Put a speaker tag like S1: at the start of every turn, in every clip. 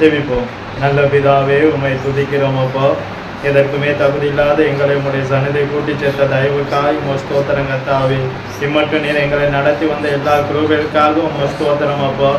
S1: ஜெபிப்போம். நல்ல பிதாவே, உம்மை துதிக்கிறோம் அப்பா. எதற்குமே தகுதி இல்லாத எங்களை உம்முடைய சன்னதை கூட்டி சேர்த்த தயவுக்காய் உமக்கு ஸ்தோத்திரம் கர்த்தாவே. இம்மட்டும் நீர் எங்களை நடத்தி வந்த எல்லா கிருபைகளுக்காக உமக்கு ஸ்தோத்திரம் அப்பா.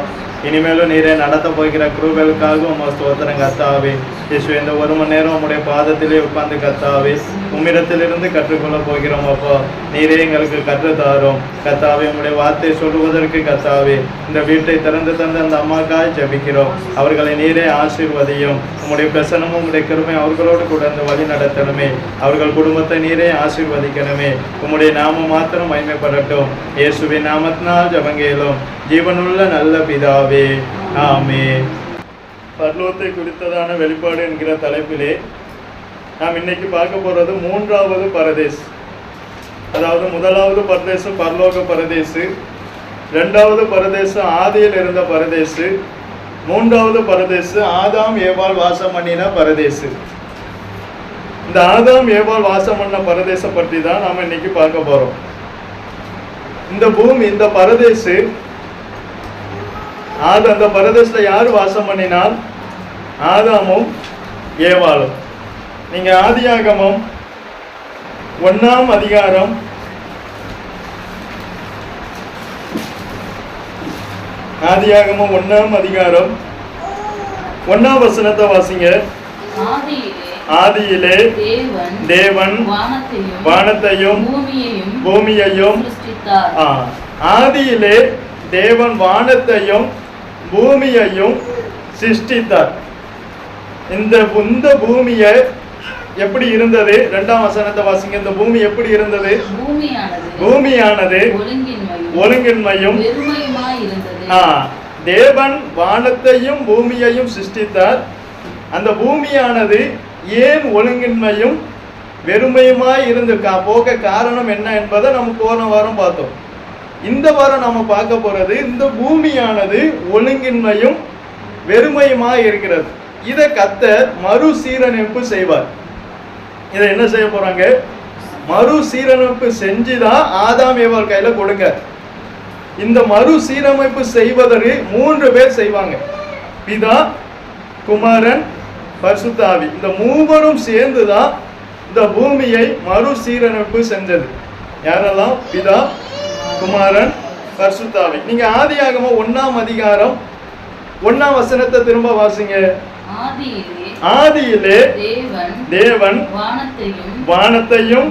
S1: இனிமேலும் நீரை நடத்த போகிற கிருபைகளுக்காக உமக்கு ஸ்தோத்திரம் கர்த்தாவே. இயேசுவே, இந்த ஒரு மணி நேரம் உம்முடைய பாதத்திலே உட்கார்ந்து கர்த்தாவே உம்மிடத்திலிருந்து கற்றுக்கொள்ள போகிறோம் அப்பா. நீரே எங்களுக்கு கற்றுத்தாரோம் கர்த்தாவே. உம்முடைய வார்த்தை சொல்லுவதற்கு கர்த்தாவே இந்த வீட்டை திறந்து தந்து அந்த அம்மாக்காய் ஜெபிக்கிறோம். அவர்களை நீரே ஆசீர்வதியும். உம்முடைய பிரசனமும் உம்முடைய கிருபை அவர்களோடு கூட இந்த வழி நடத்தணுமே. அவர்கள் குடும்பத்தை நீரே ஆசீர்வதிக்கணுமே. உம்முடைய நாமம் மாத்திரம் மகிமைப்படட்டும். இயேசுவின் நாமத்தினால் ஜெபங்கேலும். ஜீவனுள்ள நல்ல பிதாவே, ஆமென். பரலோகத்தை குறித்ததான வெளிப்பாடு என்கிற தலைப்பிலே நாம் இன்னைக்கு பார்க்க போறது மூன்றாவது பரதேஸ். அதாவது முதலாவது பரதேசு பரலோக பரதேசு, இரண்டாவது பரதேசு ஆதியில் இருந்த பரதேசு, மூன்றாவது பரதேசு ஆதாம் ஏவாள் வாசம் பண்ணின பரதேசு. இந்த ஆதாம் ஏவாள் வாசம் பண்ண பரதேச பற்றி தான் நாம இன்னைக்கு பார்க்க போறோம். இந்த பூமி, இந்த பரதேசு, அந்த பரதேசத்துல யாரு வாசம் பண்ணினால்? ஆதாமும் ஏவாளும். நீங்க ஆதியாகமம் 1ஆம் அதிகாரம் 1ஆம் வசனத்தை வாசிங்க. ஆதியிலே தேவன் வானத்தையும் பூமியையும் ஆதியிலே தேவன் வானத்தையும் பூமியையும் சிருஷ்டித்தார். இந்த பூமியை எப்படி இருந்தது? 2ஆம் வசனத்தை வாசிங்க. இந்த பூமி எப்படி இருந்தது? பூமியானது ஒழுங்கின்மையும். தேவன் வானத்தையும் பூமியையும் சிருஷ்டித்தார். அந்த பூமியானது ஏன் ஒழுங்கின்மையும் வெறுமையுமாய் இருந்திருக்கா போக காரணம் என்ன என்பதை நம்ம போன வாரம் பார்த்தோம். இந்த வாரம் நம்ம பார்க்க போறது இந்த பூமியானது ஒழுங்கின்மையும் வெறுமையுமாய் இருக்கிறது. இதை கர்த்தர் மறுசீரமைப்பு செய்வார். இதை என்ன செய்ய போறாங்க? மறுசீரமைப்பு செஞ்சுதான் ஆதாம் ஏவாள் கையில கொடுங்க. இந்த மறுசீரமைப்பு செய்வதற்கு 3 பேர் செய்வாங்க. பிதா, குமாரன், பரிசுத்த ஆவி. இந்த மூவரும் சேர்ந்துதான் இந்த பூமியை மறுசீரமைப்பு செஞ்சது. யாரெல்லாம்? பிதா, குமாரன், பரிசுத்த ஆவி. நீங்க ஆதியாகமம் 1ஆம் அதிகாரம் 1ஆம் வசனத்தை திரும்ப வாசிங்க. ஆதியிலே தேவன் வானத்தையும்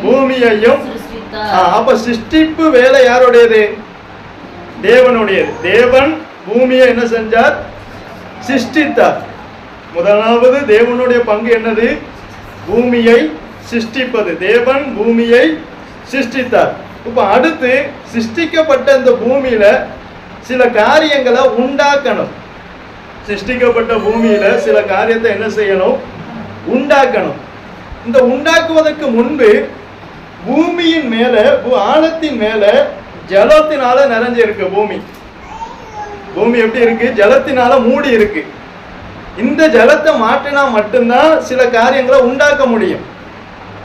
S1: பூமியையும். அப்ப சிருஷ்டிப்பு வேலை யாருடையது? தேவனுடையது. தேவன் பூமியை என்ன செஞ்சார்? சிருஷ்டித்தார். முதலாவது தேவனுடைய பங்கு என்னது? பூமியை சிருஷ்டிப்பது. தேவன் பூமியை சிருஷ்டித்தார். இப்ப அடுத்து சிருஷ்டிக்கப்பட்ட இந்த பூமியில சில காரியங்களை உண்டாக்கணும். சிருஷ்டிக்கப்பட்ட பூமியில சில காரியத்தை என்ன செய்யணும்? உண்டாக்கணும். இந்த உண்டாக்குவதற்கு முன்பு பூமியின் மேல, ஆழத்தின் மேல ஜலத்தினால நிறைஞ்சு இருக்கு பூமி. பூமி எப்படி இருக்கு? ஜலத்தினால மூடி இருக்கு. இந்த ஜலத்தை மாற்றினா மட்டும்தான் சில காரியங்களை உண்டாக்க முடியும்.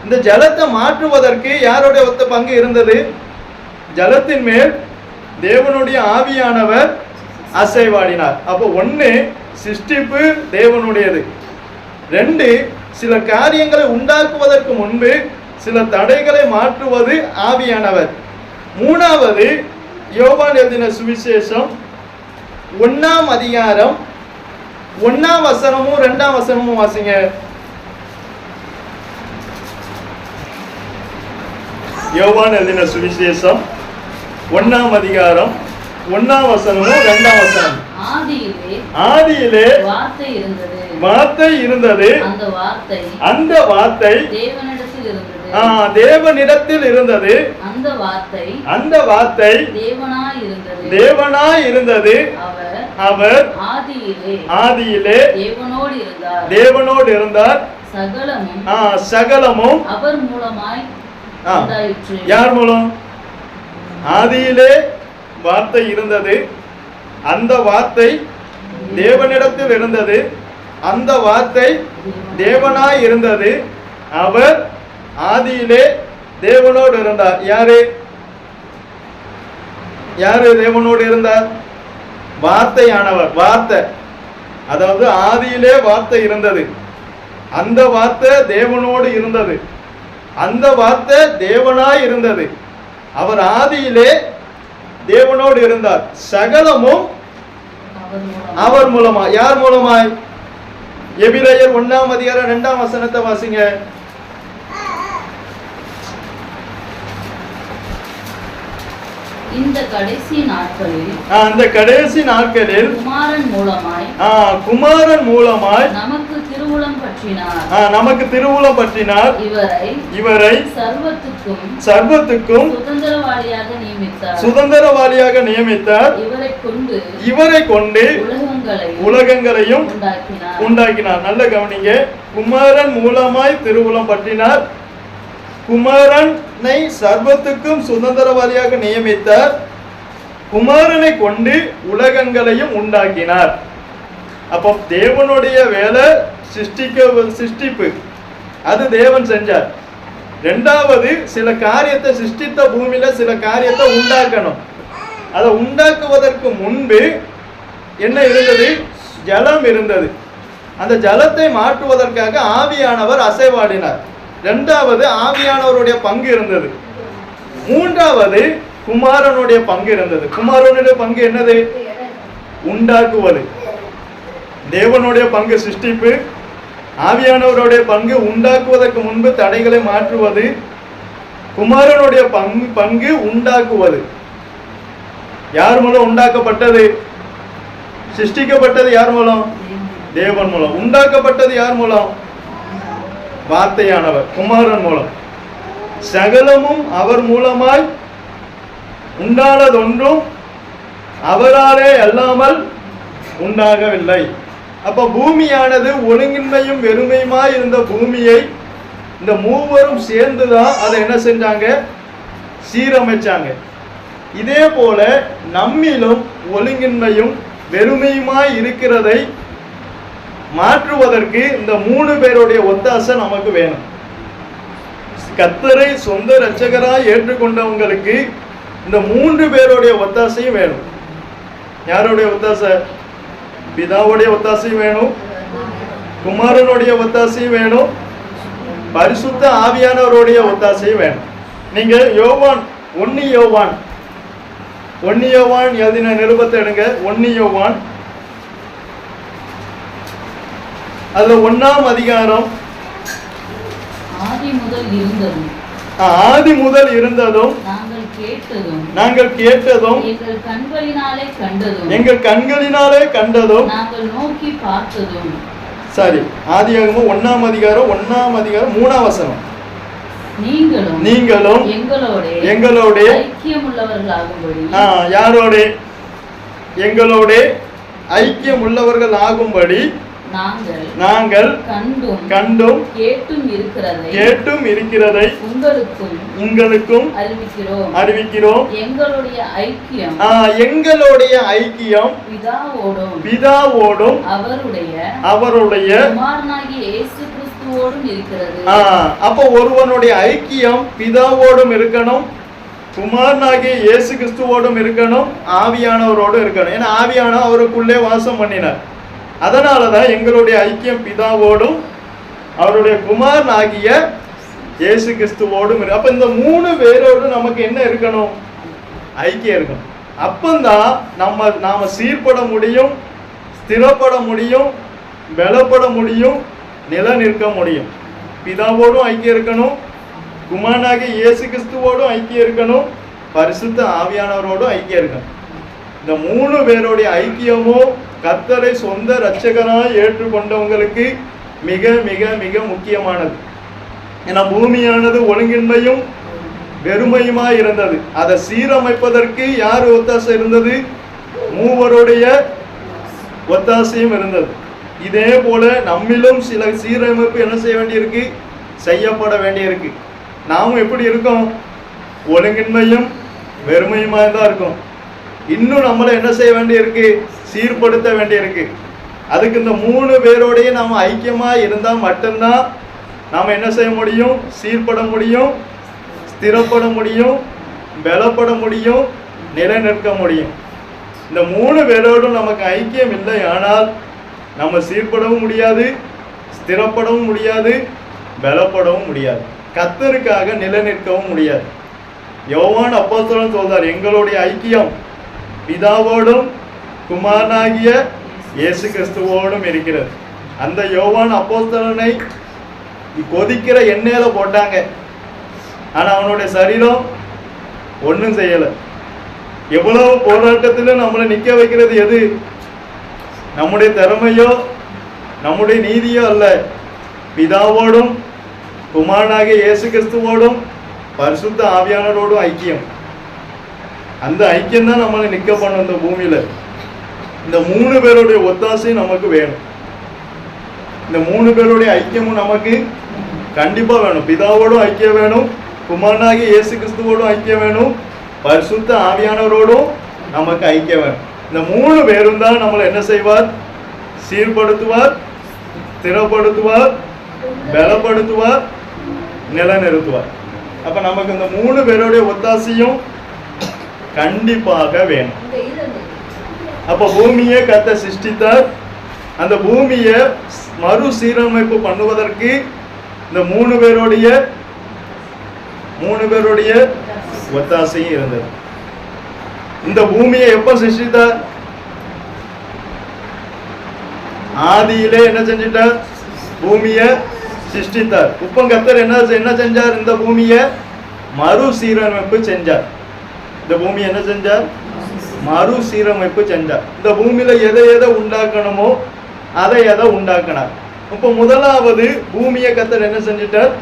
S1: இந்த ஜலத்தை மாற்றுவதற்கு யாருடைய ஒத்த பங்கு இருந்தது? ஜலத்தின் மேல் தேவனுடைய ஆவியானவர் அசைவாடினார். அப்போ 1 சிருஷ்டிப்பு தேவனுடையது. 2 சில காரியங்களை உண்டாக்குவதற்கு முன்பு சில தடைகளை மாற்றுவது ஆவியானவர். 3வது யோவான் எழுதின சுவிசேஷம் 1ஆம் அதிகாரம் 1ஆம் வசனமும் 2ஆம் வசனமும் வாசிங்க. யோவான் எழுதின சுவிசேஷம் 1ஆம் அதிகாரம் 1ஆம் வசனமும் 2ஆம் வசனம். ஆதியிலே வார்த்தை இருந்தது. அந்த வார்த்தை தேவனிடத்தில் இருந்தது. அந்த வார்த்தை தேவனாய் இருந்தது. அவர் ஆதியிலே தேவனோடு இருந்தார். சகலமும் அவர் மூலமாய். யார் மூலம்? ஆதியிலே வார்த்தை இருந்தது. அந்த வார்த்தை தேவனிடத்தில் இருந்தது. அந்த வார்த்தை தேவனாய் இருந்தது. அவர் ஆதியிலே தேவனோடு இருந்தார். யாரு யாரு தேவனோடு இருந்தார்? வார்த்தையானவர். வார்த்தை அதாவது ஆதியிலே வார்த்தை இருந்தது, அந்த வார்த்தை தேவனோடு இருந்தது, அந்த வார்த்தை தேவனாய் இருந்தது. அவர் ஆதியிலே தேவனோடு இருந்தார். சகலமும் அவர் மூலமாய். யார் மூலமாய்? எபிரேயர் 1:2 வாசிங்க.
S2: இந்த கடைசி நாட்களில்
S1: அந்த கடைசி நாட்களில் குமாரன் மூலமாய் நமக்கு திருவுளம் பற்றினார். இவரை சர்வத்துக்கும் சுதந்திரவாளியாக நியமித்தார். இவரை கொண்டு உலகங்களையும் உண்டாக்கினார். நல்ல கவனிங்க. குமாரன் மூலமாய் திருவுளம் பற்றினார், குமாரனை சர்வத்துக்கும் சுதந்திரவாளியாக நியமித்தார், குமாரனை கொண்டு உலகங்களையும் உண்டாக்கினார். அப்போ தேவனுடைய வேலை சிருஷ்டிப்பு, அது தேவன் செஞ்சார். ரெண்டாவது, சில காரியத்தை சிருஷ்டித்த பூமியில சில காரியத்தை உண்டாக்கணும். அதை உண்டாக்குவதற்கு முன்பு என்ன இருந்தது? ஜலம் இருந்தது. அந்த ஜலத்தை மாற்றுவதற்காக ஆவியானவர் அசைவாடினார். இரண்டாவது, ஆவியானவருடைய பங்கு இருந்தது. மூன்றாவது, குமாரனுடைய பங்கு இருந்தது. குமாரனுடைய பங்கு என்னது? உண்டாக்குவது. தேவனுடைய பங்கு சிருஷ்டிப்பு, ஆவியானவருடைய பங்கு உண்டாக்குவதற்கு முன்பு தடைகளை மாற்றுவது, குமாரனுடைய பங்கு உண்டாக்குவது. யார் மூலம் உண்டாக்கப்பட்டது? சிருஷ்டிக்கப்பட்டது யார் மூலம்? தேவன் மூலம். உண்டாக்கப்பட்டது யார் மூலம்? வார்த்தையானவர், குமாரன் மூலம். சகலமும் அவர் மூலமாய் உண்டானதொன்றும் அவராலே அல்லாமல் உண்டாகவில்லை. அப்ப பூமியானது ஒழுங்கின்மையும் வெறுமையுமாய் இருந்த பூமியை இந்த மூவரும் சேர்ந்துதான் அதை என்ன செஞ்சாங்க? சீரமைச்சாங்க. இதே போல நம்மிலும் ஒழுங்கின்மையும் வெறுமையுமாய் இருக்கிறதை மாற்றுவதற்கு இந்த 3 பேருடைய ஒத்தாசை நமக்கு வேணும். கர்த்தரை சொந்த இரட்சகராய் ஏற்றுக்கொண்டவங்களுக்கு இந்த 3 பேருடைய ஒத்தாசையும் வேணும். யாருடைய ஒத்தாசை? பிதாவுடைய ஒத்தாசையும் வேணும், குமாரனுடைய ஒத்தாசையும் வேணும், பரிசுத்த ஆவியானவருடைய ஒத்தாசையும் வேணும். நீங்க யோவான் 1 யோவான் எழுதின நிருபத்தை எடுங்க. 1 யோவான், அதுல 1ஆம் அதிகாரம்.
S2: ஆதி
S1: முதல் இருந்ததும் நாங்கள் கேட்டதும் எங்கள் கண்களினாலே கண்டதும் சரி. ஆதியாகமம் 1ஆம் அதிகாரம் 3ஆம் வசனம். நீங்களும் எங்களோட யாரோட? எங்களோட ஐக்கியம் உள்ளவர்கள் ஆகும்படி நாங்கள் கண்டும் கேட்டும் இருக்கிறதை உங்களுக்கும் அறிவிக்கிறோம். எங்களுடைய ஐக்கியம் பிதாவோடும் அவருடைய அப்போ ஒருவனுடைய ஐக்கியம் பிதாவோடும் இருக்கணும், குமாரனாகிய இயேசு கிறிஸ்துவோடும் இருக்கணும், ஆவியானவரோடும் இருக்கணும். ஏன்னா ஆவியானவர் அவருக்குள்ளே வாசம் பண்ணினார். அதனாலதான் எங்களுடைய ஐக்கியம் பிதாவோடும் அவருடைய குமாரனாகிய இயேசு கிறிஸ்துவோடும் இருக்கு. அப்ப இந்த 3 பேரோடு நமக்கு என்ன இருக்கணும்? ஐக்கியம் இருக்கணும். அப்பந்தான் நாம சீர்பட முடியும், ஸ்திரப்பட முடியும், பலப்பட முடியும், நில நிற்க முடியும். பிதாவோடும் ஐக்கியம் இருக்கணும், குமாரனாகிய இயேசு கிறிஸ்துவோடும் ஐக்கியம் இருக்கணும், பரிசுத்த ஆவியானவரோடும் ஐக்கியம் இருக்கணும். இந்த 3 பேருடைய ஐக்கியமும் கர்த்தரை சொந்த இரட்சகராய் ஏற்றுக்கொண்டவங்களுக்கு மிக மிக மிக முக்கியமானது. ஏன்னா பூமியானது ஒழுங்கின்மையும் வெறுமையுமாய் இருந்தது. அதை சீரமைப்பதற்கு யார் ஒத்தாசை இருந்தது? 3 ஒத்தாசையும் இருந்தது. இதே போல நம்மிலும் சில சீரமைப்பு என்ன செய்ய வேண்டியிருக்கு? செய்யப்பட வேண்டியிருக்கு. நாமும் எப்படி இருக்கோம்? ஒழுங்கின்மையும் வெறுமையுமாய் தான் இருக்கும். இன்னும் நம்மளை என்ன செய்ய வேண்டியிருக்கு? சீர்படுத்த வேண்டியிருக்கு. அதுக்கு இந்த 3 பேரோடைய நாம் ஐக்கியமா இருந்தால் மட்டும்தான் நாம் என்ன செய்ய முடியும்? சீர்பட முடியும், ஸ்திரப்பட முடியும், பலப்பட முடியும், நிலைநிற்க முடியும். இந்த 3 பேரோடும் நமக்கு ஐக்கியம் இல்லை ஆனால் நம்ம சீர்படவும் முடியாது, ஸ்திரப்படவும் முடியாது, பலப்படவும் முடியாது, கர்த்தருக்காக நிலைநிற்கவும் முடியாது. யோவான் அப்போஸ்தலன் சொல்றார், எங்களுடைய ஐக்கியம் பிதாவோடும் குமாரனாகிய இயேசு கிறிஸ்துவோடும் இருக்கிறது. அந்த யோவான் அப்போஸ்தலனை கொதிக்கிற எண்ணெயில போட்டாங்க, ஆனா அவனுடைய சரீரம் ஒன்றும் செய்யல. எவ்வளவு போராட்டத்திலும் நம்மளை நிக்க வைக்கிறது எது? நம்முடைய திறமையோ நம்முடைய நீதியோ அல்ல, பிதாவோடும் குமாரனாகிய இயேசு கிறிஸ்துவோடும் பரிசுத்த ஆவியானவரோடும் ஐக்கியம். அந்த ஐக்கியம் தான் நம்மளை நிக்க பண்ணும் இந்த பூமியில. இந்த 3 பேருடைய ஒத்தாசை நமக்கு வேணும். இந்த 3 பேருடைய ஐக்கியமும் நமக்கு கண்டிப்பா வேணும். பிதாவோடும் ஐக்கியம் வேணும், குமாரனாகிய இயேசு கிறிஸ்துவோடும் ஐக்கியம் வேணும், பரிசுத்த ஆவியானவரோடும் நமக்கு ஐக்கியம் வேணும். இந்த 3 பேரும் தான் நம்மளை என்ன செய்வார்? சீர்படுத்துவார், ஸ்திரப்படுத்துவார், பலப்படுத்துவார், நிலைநிறுத்துவார். அப்ப நமக்கு இந்த 3 பேருடைய ஒத்தாசையும் கண்டிப்பாக வேணும். அப்ப பூமியை கர்த்தர் சிருஷ்டித்தார். அந்த பூமியை மறுசீரமைப்பு பண்ணுவதற்கு இந்த 3 பேருடைய ஒத்தாசையும் இருந்தது. இந்த பூமியை எப்ப சிருஷ்டித்தார்? ஆதியிலே என்ன செஞ்சிட்டார்? பூமியை சிருஷ்டித்தார். இப்ப கர்த்தர் என்ன செஞ்சார்? இந்த பூமியை மறுசீரமைப்பு செஞ்சார். இந்த பூமி என்ன செஞ்சார்? மறுசீரமைப்பு செஞ்சார். இந்த பூமியில எதை உண்டாக்கணுமோ அதை உண்டாக்கினார். இப்ப முதலாவது பூமியை கர்த்தர் என்ன செஞ்சிட்டார்?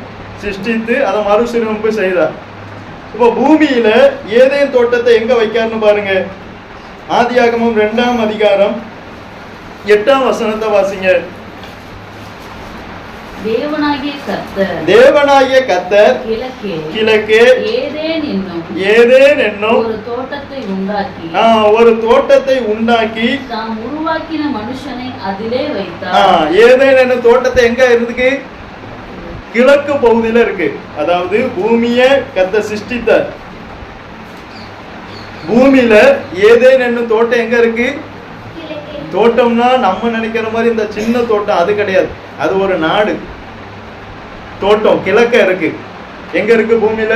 S1: சிருஷ்டித்து அதை மறுசீரமைப்பு செய்தார். இப்ப பூமியில ஏதேன் தோட்டத்தை எங்க வைக்காருன்னு பாருங்க. ஆதியாகமம் 2ஆம் அதிகாரம் 8ஆம் வசனத்தை வாசிங்க. தேவனாகிய கர்த்தர் கிழக்கே ஏதேன் என்னும் ஒரு தோட்டத்தை உண்டாக்கி
S2: தாம் உருவாக்கின மனுஷனை அதிலே வைத்தார்.
S1: ஏதேன் என்னும் தோட்டத்தை எங்க இருக்கு? கிழக்கு பகுதியில இருக்கு. அதாவது பூமியை கர்த்தர் சிருஷ்டித்தார். பூமியில ஏதேன் என்னும் தோட்டம் எங்க இருக்கு? தோட்டம்னா நம்ம நினைக்கிற மாதிரி இந்த சின்ன தோட்டம் அது கிடையாது. அது ஒரு நாடு. தோட்டம் கிழக்க இருக்கு. எங்க இருக்கு? பூமியில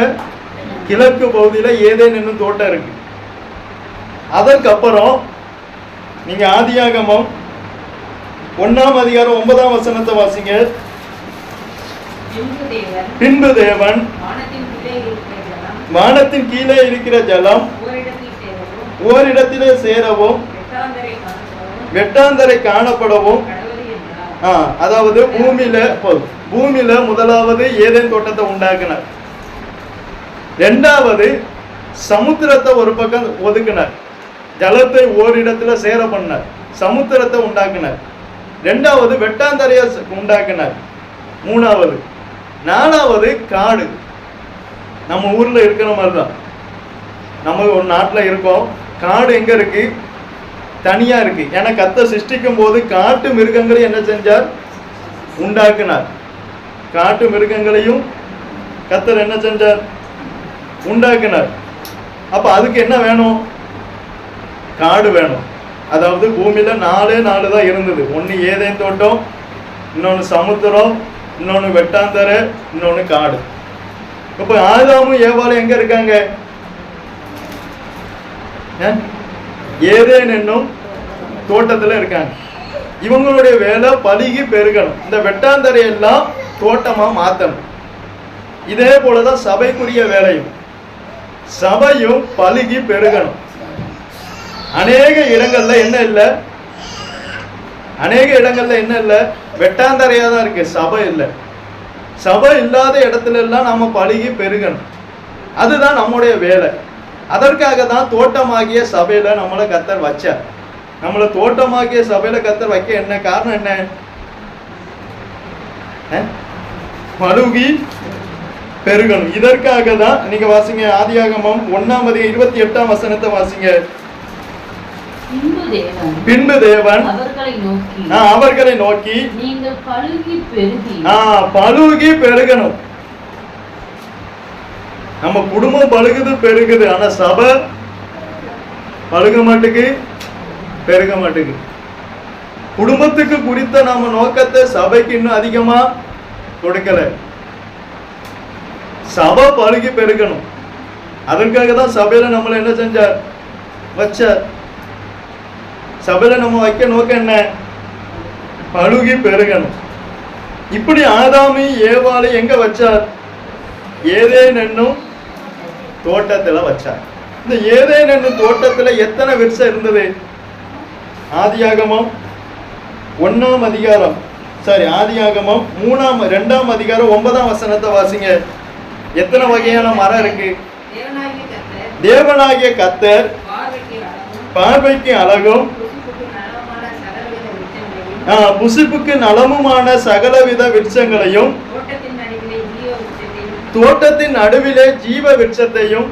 S1: கிழக்கு பகுதியில ஏதேன் என்னும் தோட்டம் இருக்கு. அதற்கப்புறம் நீங்க ஆதியாகமம் 1ஆம் அதிகாரம் 9ஆம் வசனத்தை வாசிங்க. பின்பு தேவன் வானத்தின் கீழே இருக்கிற ஜலம் ஓரிடத்திலே சேரவும் வெட்டாந்தரை காணப்படவும், அதாவது பூமியில முதலாவது ஏதேன் தோட்டத்தை உண்டாக்கினார். 2வது சமுத்திரத்தை ஒரு பக்கம் ஒதுக்கினார். ஜலத்தை ஓரிடத்துல சேர பண்ணார். சமுத்திரத்தை உண்டாக்கினார். 2வது வெட்டாந்தரையை உண்டாக்கினார். 3வது 4வது காடு. நம்ம ஊர்ல இருக்கிற மாதிரிதான் நம்ம ஒரு நாட்டில் இருக்கோம். காடு எங்க இருக்கு? தனியா இருக்கு. ஏன்னா கர்த்தர் சிருஷ்டிக்கும் போது காட்டு மிருகங்களை என்ன செஞ்சார்? உண்டாக்கினார். காட்டு மிருகங்களையும் கர்த்தர் என்ன செஞ்சார்? உண்டாக்கினார். அப்ப அதுக்கு என்ன வேணும்? காடு வேணும். அதாவது பூமியில 4 தான் இருந்தது. ஒன்னு ஏதேன் தோட்டம், இன்னொன்னு சமுத்திரம், இன்னொன்னு வெட்டாந்தரை, இன்னொன்னு காடு. இப்ப ஆதாமும் ஏவாளும் எங்க இருக்காங்க? ஏதேன் என்னும் தோட்டத்துல இருக்காங்க. இவங்களுடைய வேலை பலுகி பெருகணும். இந்த வெட்டாந்தரையெல்லாம் தோட்டமா மாத்தணும். இதே போலதான் சபைக்குரிய வேலையும். சபையும் பலுகி பெருகணும். அநேக இடங்கள்ல என்ன இல்லை? வெட்டாந்தரையா தான் இருக்கு, சபை இல்லை. சபை இல்லாத இடத்துல எல்லாம் நாம பலுகி பெருகணும். அதுதான் நம்முடைய வேலை. அதற்காக தான் தோட்டமாகிய சபையில நம்மளை கர்த்தர் வச்சார். நம்மளை தோட்டமாகிய சபையில கர்த்தர் வைக்க என்ன காரணம்? என்ன? பலுகி பெருகணும். இதற்காக தான் நீங்க வாசிங்க. ஆதியாகமம் 1ஆம் அதிகாரம் 28ஆம் வசனத்தை வாசிங்க. பின்பு தேவன் அவர்களை நோக்கி
S2: நீங்கள்
S1: பலுகி பெருகணும். நம்ம குடும்பம் பழுகுது பெருகுது, ஆனா சபை பழுக மாட்டுக்கு, பெருக மாட்டுக்கு. குடும்பத்துக்கு குறித்த நாம நோக்கத்தை சபைக்கு இன்னும் அதிகமா கொடுக்கல. சபை பழுகி பெருகணும். அதற்காக தான் சபையில நம்மள என்ன செஞ்சார், வச்சார். சபையில நம்ம வைக்க நோக்கம் என்ன, பழுகி பெருகணும். இப்படி ஆதாமி ஏவாளை எங்க வச்சார், ஏதேன் என்னும் தோட்டத்துல வச்சார். இந்த ஏதேன் என்னும் தோட்டத்துல எத்தனை விருட்சம் இருந்தது? ஆதியாகமம் 1ஆம் அதிகாரம், ஆதியாகமம் 2ஆம் அதிகாரம் 9ஆம் வசனத்தை வாசிங்க. எத்தனை வகையான மரம் இருக்கு? தேவனாகிய கர்த்தர் பார்வைக்கு அழகும் புசிப்புக்கு நலமுமான சகலவித விருட்சங்களையும் தோட்டத்தின் நடுவிலே ஜீவ விருட்சத்தையும்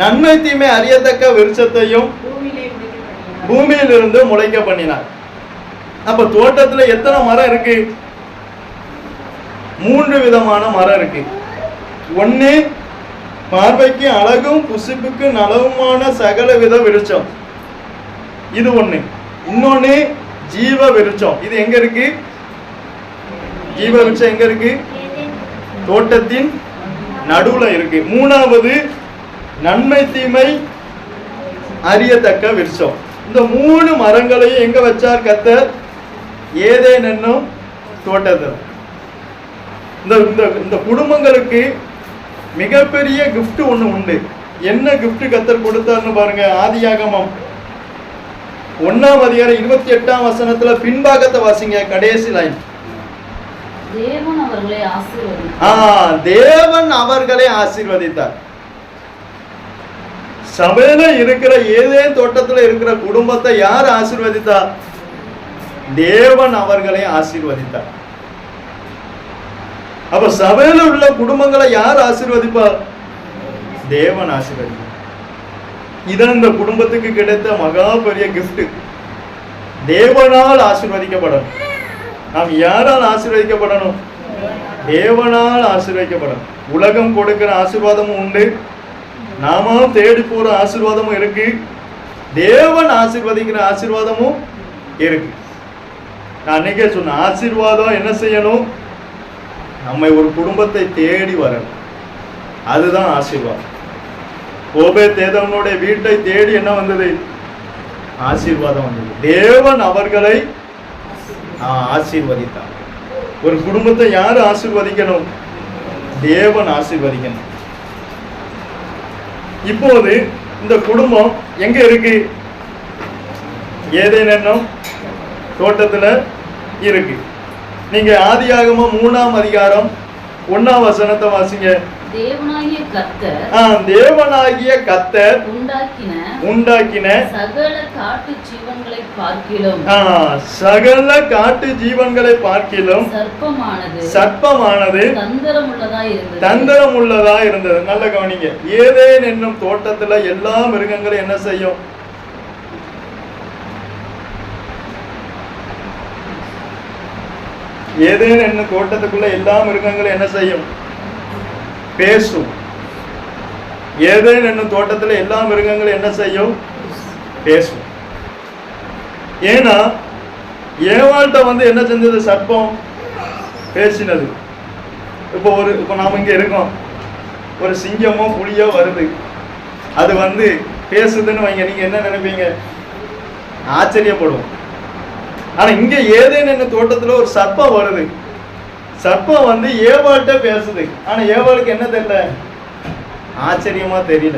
S1: நன்மை தீமை அறியத்தக்க விருட்சத்தையும் பூமியிலிருந்து முளைக்க பண்ணினார். அப்ப தோட்டத்துல எத்தனை மரம் இருக்கு? 3 விதமான மரம் இருக்கு. ஒன்னு பார்வைக்கு அழகும் புசிப்புக்கு நலவுமான சகல வித விருட்சம், இது ஒண்ணு. இன்னொன்னு ஜீவ விருட்சம். இது எங்க இருக்கு? ஜீவ விருட்சம் எங்க இருக்கு? தோட்டத்தின் நடுவுல இருக்கு. 3வது நன்மை தீமை அறியத்தக்க விருட்சம். இந்த 3 மரங்களையும் எங்க வச்சார் கர்த்தர்? ஏதேன் என்னும் தோட்டத்தில். இந்த குடும்பங்களுக்கு மிகப்பெரிய கிஃப்ட் ஒண்ணு உண்டு. என்ன கிஃப்ட் கர்த்தர் கொடுத்தார்னு பாருங்க. ஆதியாகமம் 1ஆம் அதிகாரம் 28ஆம் வசனத்துல பின்பாகத்தை வாசிங்க, கடைசி லைன்.
S2: தேவன் அவர்களை
S1: ஆசீர்வதித்தார். சபையில இருக்கிற ஏதேன் தோட்டத்துல இருக்கிற குடும்பத்தை யார் ஆசீர்வதித்தார்? தேவன் அவர்களை ஆசீர்வதித்தார். அப்ப சபையில உள்ள குடும்பங்களை யார் ஆசீர்வதிப்பார்? தேவன் ஆசீர்வதிப்பார். இதான் இந்த குடும்பத்துக்கு கிடைத்த மகா பெரிய கிஃப்ட். தேவனால் ஆசீர்வதிக்கப்படணும். நாம் யாரால் ஆசீர்வதிக்கப்படணும்? தேவனால் ஆசீர்வதிக்கப்படணும். உலகம் கொடுக்கிற ஆசீர்வாதமும் உண்டு, நாம தேடி போற ஆசீர்வாதமும் இருக்கு, தேவன் ஆசீர்வதிக்கிற ஆசீர்வாதமும் இருக்கு. நான் அன்னைக்கே சொன்ன ஆசீர்வாதம் என்ன செய்யணும்? நம்மை ஒரு குடும்பத்தை தேடி வரணும். அதுதான் ஆசீர்வாதம். ஓபேத் ஏதோமுடைய வீட்டை தேடி என்ன வந்தது? ஆசீர்வாதம் வந்தது. தேவன் அவர்களை ஆசீர்வதித்தார். ஒரு குடும்பத்தை யாரு ஆசீர்வதிக்கணும்? தேவன் ஆசீர்வதிக்கணும். இப்போது இந்த குடும்பம் எங்க இருக்கு? ஏதேன் என்னும் தோட்டத்துல இருக்கு. நீங்க ஆதியாகமம் 3ஆம் அதிகாரம் 1ஆம் வசனத்தை வாசிங்க.
S2: தேவனாகிய
S1: கர்த்தர் உண்டாக்கின
S2: சகல காட்டு ஜீவன்களை பார்க்கிலும்
S1: சர்ப்பமானது தந்திரமுள்ளதா இருந்தது. நல்ல கவனிங்க. ஏதேன் என்னும் தோட்டத்துல எல்லா மிருகங்களும் என்ன செய்யும்? ஏதேன் என்னும் தோட்டத்துக்குள்ள எல்லா மிருகங்களும் என்ன செய்யும்? பேசும். ஏதேன் என்னும் தோட்டத்துல எல்லா மிருகங்களும் என்ன செய்யும்? பேசும். ஏன்னா ஏவாள்கிட்ட என்ன செஞ்சது? சர்ப்பம் பேசினது. இப்போ நாம இங்க இருக்கோம், ஒரு சிங்கமோ புலியோ வருது, அது பேசுதுன்னு வைங்க, நீங்க என்ன நினைப்பீங்க? ஆச்சரியப்படுவோம். ஆனா இங்க ஏதேன் என்னும் தோட்டத்துல ஒரு சர்ப்பம் வருது. சர்ப்பம் ஏவாள்கிட்ட பேசுது. ஆனா ஏவாளுக்கு என்ன தெரியல? ஆச்சரியமா தெரியல.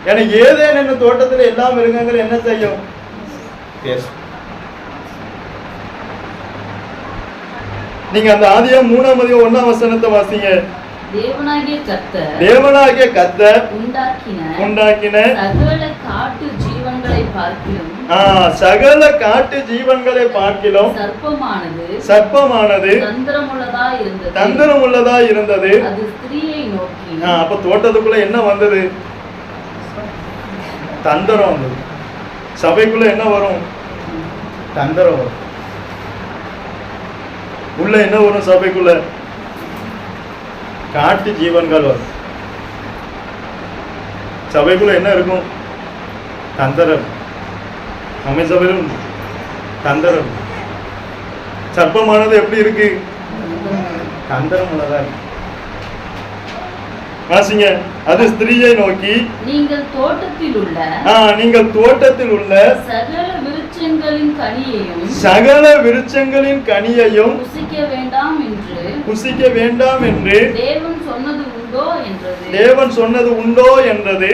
S1: ஏன்னா ஏதேன் என்னும் தோட்டத்துல எல்லா மிருகங்களும் என்ன செய்யும்? பேசும். நீங்க அந்த ஆதியாகமம் 3ஆம் அதிகாரம் 1ஆம் வசனத்தை வாசிங்க. தேவனாகிய கர்த்தர் உண்டாக்கின சகல காட்டு ஜீவன்களை பார்க்கிலும் சர்ப்பமானது தந்திரமுள்ளதா இருந்தது. அப்ப தோட்டத்துக்குள்ள என்ன வந்தது? தந்திரம் வந்தது. சபைக்குள்ள என்ன வரும்? தந்திரம் வரும். உள்ள என்ன வரும்? சபைக்குள்ள காட்டு ஜீவன்கள் வரும். சபைக்குள்ள என்ன இருக்கும்? தந்திரம். நம்ம சபையிலும் தந்திரம். சர்ப்பமானது எப்படி இருக்கு? தந்திரம் உள்ளதா இருக்கு. வாசிங்க. அது ஸ்திரீயை நோக்கி, நீங்கள் தோட்டத்தில் உள்ள
S2: சகல விருட்சங்களின்
S1: கனியையும்
S2: புசிக்க வேண்டாம் என்று
S1: தேவன் சொன்னது உண்டோ என்றது.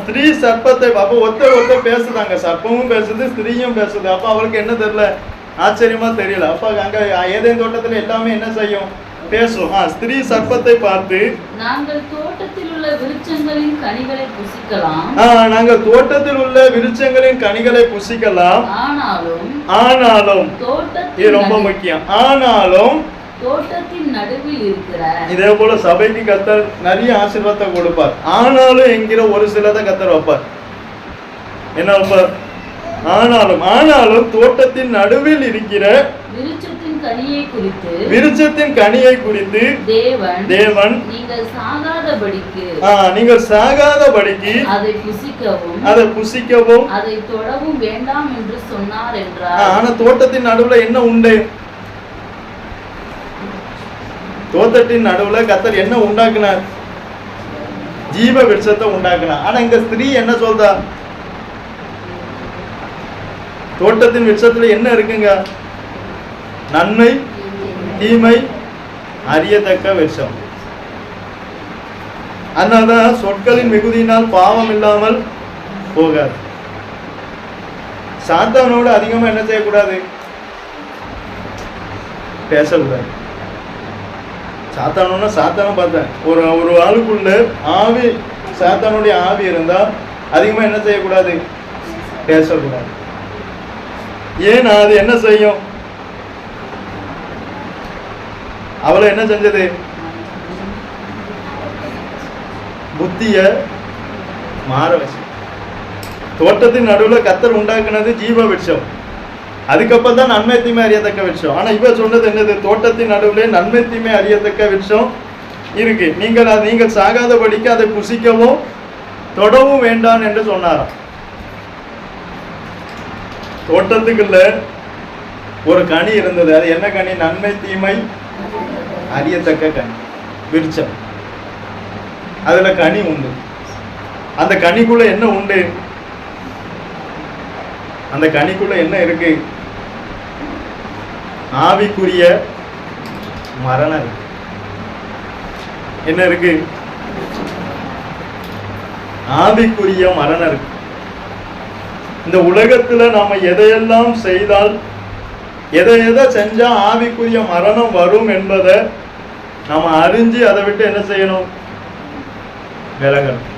S1: ஸ்திரீ சர்ப்பத்தை அப்ப ஒருத்தர் பேசுதாங்க. சர்ப்பமும் பேசுது, ஸ்திரீயும் பேசுது. அப்ப அவளுக்கு என்ன தெரியல, ஆச்சரியமா தெரியல. அப்ப அங்க ஏதேன் தோட்டத்துல எல்லாமே என்ன செய்யும், பேசும். ஸ்திரீ சர்ப்பத்தை பார்த்து, நாங்கள் தோட்டத்தில் உள்ள விருட்சங்களின் கனிகளை புசிக்கலாம், ஆனாலும் இது ரொம்ப முக்கியம், ஆனாலும் தோட்டத்தின் நடுவில் இருக்கிற, இதே போல சபைக்கு கர்த்தர் நிறைய ஆசீர்வாதத்தை கொடுப்பார். ஆனாலும் என்கிற ஒரு சிலதை கர்த்தர் வைப்பார். என்ன வைப்பார்? ஆனாலும் தோட்டத்தின் நடுவில் இருக்கிற விருட்சத்தின் கனியை குறித்து தேவன் நீங்கள் சாகாதபடிக்கு அதை புசிக்கவும்
S2: அதை தொடவும் வேண்டாம் என்று சொன்னார் என்றார்.
S1: ஆனா தோட்டத்தின் நடுவுல என்ன உண்டு? தோட்டத்தின் நடுவுல கர்த்தர் என்ன உண்டாக்குனார்? ஜீவ விருட்சத்தை உண்டாக்குனார். ஆனா இங்க ஸ்திரீ என்ன சொல்றா? தோட்டத்தின் விருட்சத்துல என்ன இருக்குங்க? நன்மை தீமை அறியத்தக்க விருட்சம். அதனால்தான் சொற்களின் மிகுதியினால் பாவம் இல்லாமல் போகாது. சாத்தானோடு அதிகமா என்ன செய்யக்கூடாது? பேசக்கூடாது. சாத்தானும் பார்த்தேன். ஒரு ஆளுக்குள்ள ஆவி, சாத்தானுடைய ஆவி இருந்தா அதிகமா என்ன செய்யக்கூடாது? பேசக்கூடாது. ஏன்னா அது என்ன செய்யும்? அவளை என்ன செஞ்சது? புத்திய மாற வச்சு. தோட்டத்தின் நடுவில் கர்த்தர் உண்டாக்குனது ஜீவ விருட்சம். அதுக்கப்புறம் தான் நன்மை தீமை அறியத்தக்க விருட்சம். ஆனா இவ சொன்னது என்னது? தோட்டத்தின் நடுவிலே நன்மை தீமை அறியத்தக்க விருட்சம் இருக்கு, நீங்கள் சாகாதபடிக்கு அதை புசிக்கவும் தொடவும் வேண்டாம் என்று சொன்னாராம். தோட்டத்துக்குள்ள ஒரு கனி இருந்தது. அது என்ன கனி? நன்மை தீமை அறியத்தக்க கனி, விருட்சம். அதுல கனி உண்டு. அந்த கனிக்குள்ள என்ன உண்டு? அந்த கனிக்குள்ள என்ன இருக்கு? ஆவிக்குரிய மரணம் இருக்கு. என்ன இருக்கு? ஆவிக்குரிய மரணம் இருக்கு. இந்த உலகத்துல நாம எதையெல்லாம் செய்தால், எதை செஞ்சா ஆவிக்குரிய மரணம் வரும் என்பதை நாம அறிஞ்சு அதை விட்டு என்ன செய்யணும்? விலகணும்.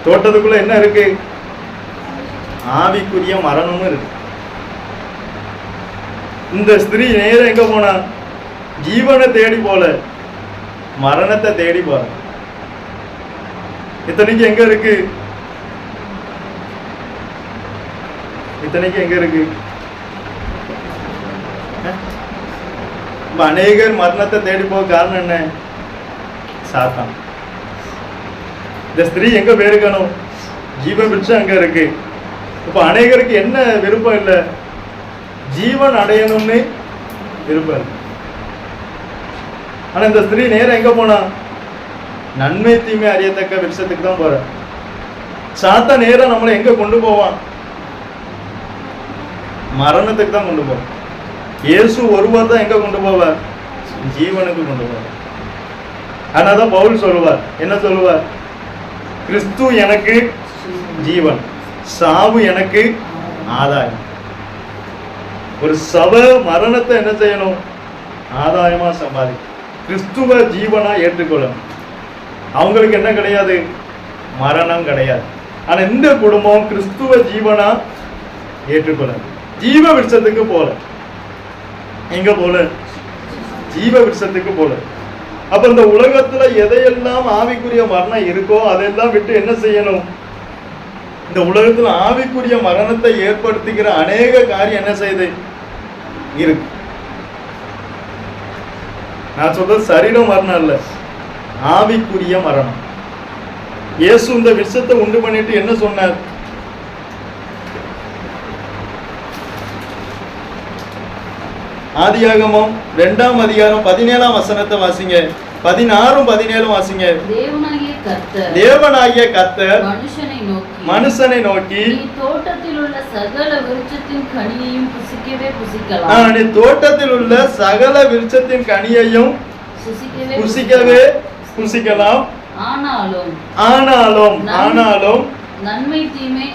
S1: தோட்டத்துக்குள்ள என்ன இருக்கு? ஆவிக்குரிய மரணமும் இருக்கு. இந்த ஸ்திரீ நேரம் எங்க போனா? ஜீவனை தேடி போல, மரணத்தை தேடி போற. இத்தனைக்கு எங்க இருக்கு? அநேகர் மரணத்தை தேடி போக காரணம் என்ன? சாத்தான். இந்த ஸ்திரீ எங்க போயிருக்கணும்? ஜீவ விருட்சம் அங்க இருக்கு. இப்ப அநேகருக்கு என்ன விருப்பம் இல்லை? ஜீவன் அடையணும்னு விருப்பம் இல்லை. ஆனா இந்த ஸ்திரீ நேரம் எங்க போனா? நன்மை தீமை அறியத்தக்க விருட்சத்துக்கு தான் போற. சாத்தான் நேரம் நம்மளை எங்க கொண்டு போவான்? மரணத்துக்கு தான் கொண்டு போவார். இயேசு ஒருவர் தான் எங்க கொண்டு போவார்? ஜீவனுக்கு கொண்டு போவார். அதனாலதான் பவுல் சொல்லுவார், என்ன சொல்லுவார்? கிறிஸ்து எனக்கு ஜீவன், சாவு எனக்கு ஆதாயம். ஒரு சப மரணத்தை என்ன செய்யணும்? ஆதாயமா சம்பாதி, கிறிஸ்துவ ஜீவனா ஏற்றுக்கொள்ளணும். அவங்களுக்கு என்ன கிடையாது? மரணம் கிடையாது. ஆனா இந்த குடும்பம் கிறிஸ்துவ ஜீவனா ஏற்றுக்கொள்ளணும். ஜீவ விருட்சத்துக்கு போல. எங்க போல? ஜீவ விருட்சத்துக்கு போல. அப்ப இந்த உலகத்துல எதையெல்லாம் ஆவிக்குரிய மரணம் இருக்கோ அதெல்லாம் விட்டு என்ன செய்யணும்? இந்த உலகத்துல ஆவிக்குரிய மரணத்தை ஏற்படுத்துகிற அநேக காரியம் என்ன செய்யுது? இருக்கு. நான் சொல்றது சரீர மரணம் இல்ல, ஆவிக்குரிய மரணம். இயேசு இந்த விஷத்தை உண்டு பண்ணிட்டு என்ன சொன்னார்? ஆதியாகமம் 2ஆம் அதிகாரம் 17ஆம் வசனத்தை வாசிங்க. 16 17 வாசிங்க. தேவனாகிய கர்த்தர் மனுஷனை நோக்கி
S2: நீ தோட்டத்தில் உள்ள சகல விருட்சத்தின் கனியையும் புசிக்கவே புசிக்கலாம்.
S1: நீ தோட்டத்தில் உள்ள சகல விருட்சத்தின் கனியையும் புசிக்கவே புசிக்கலாம். ஆனாலும்
S2: நன்மை தீமை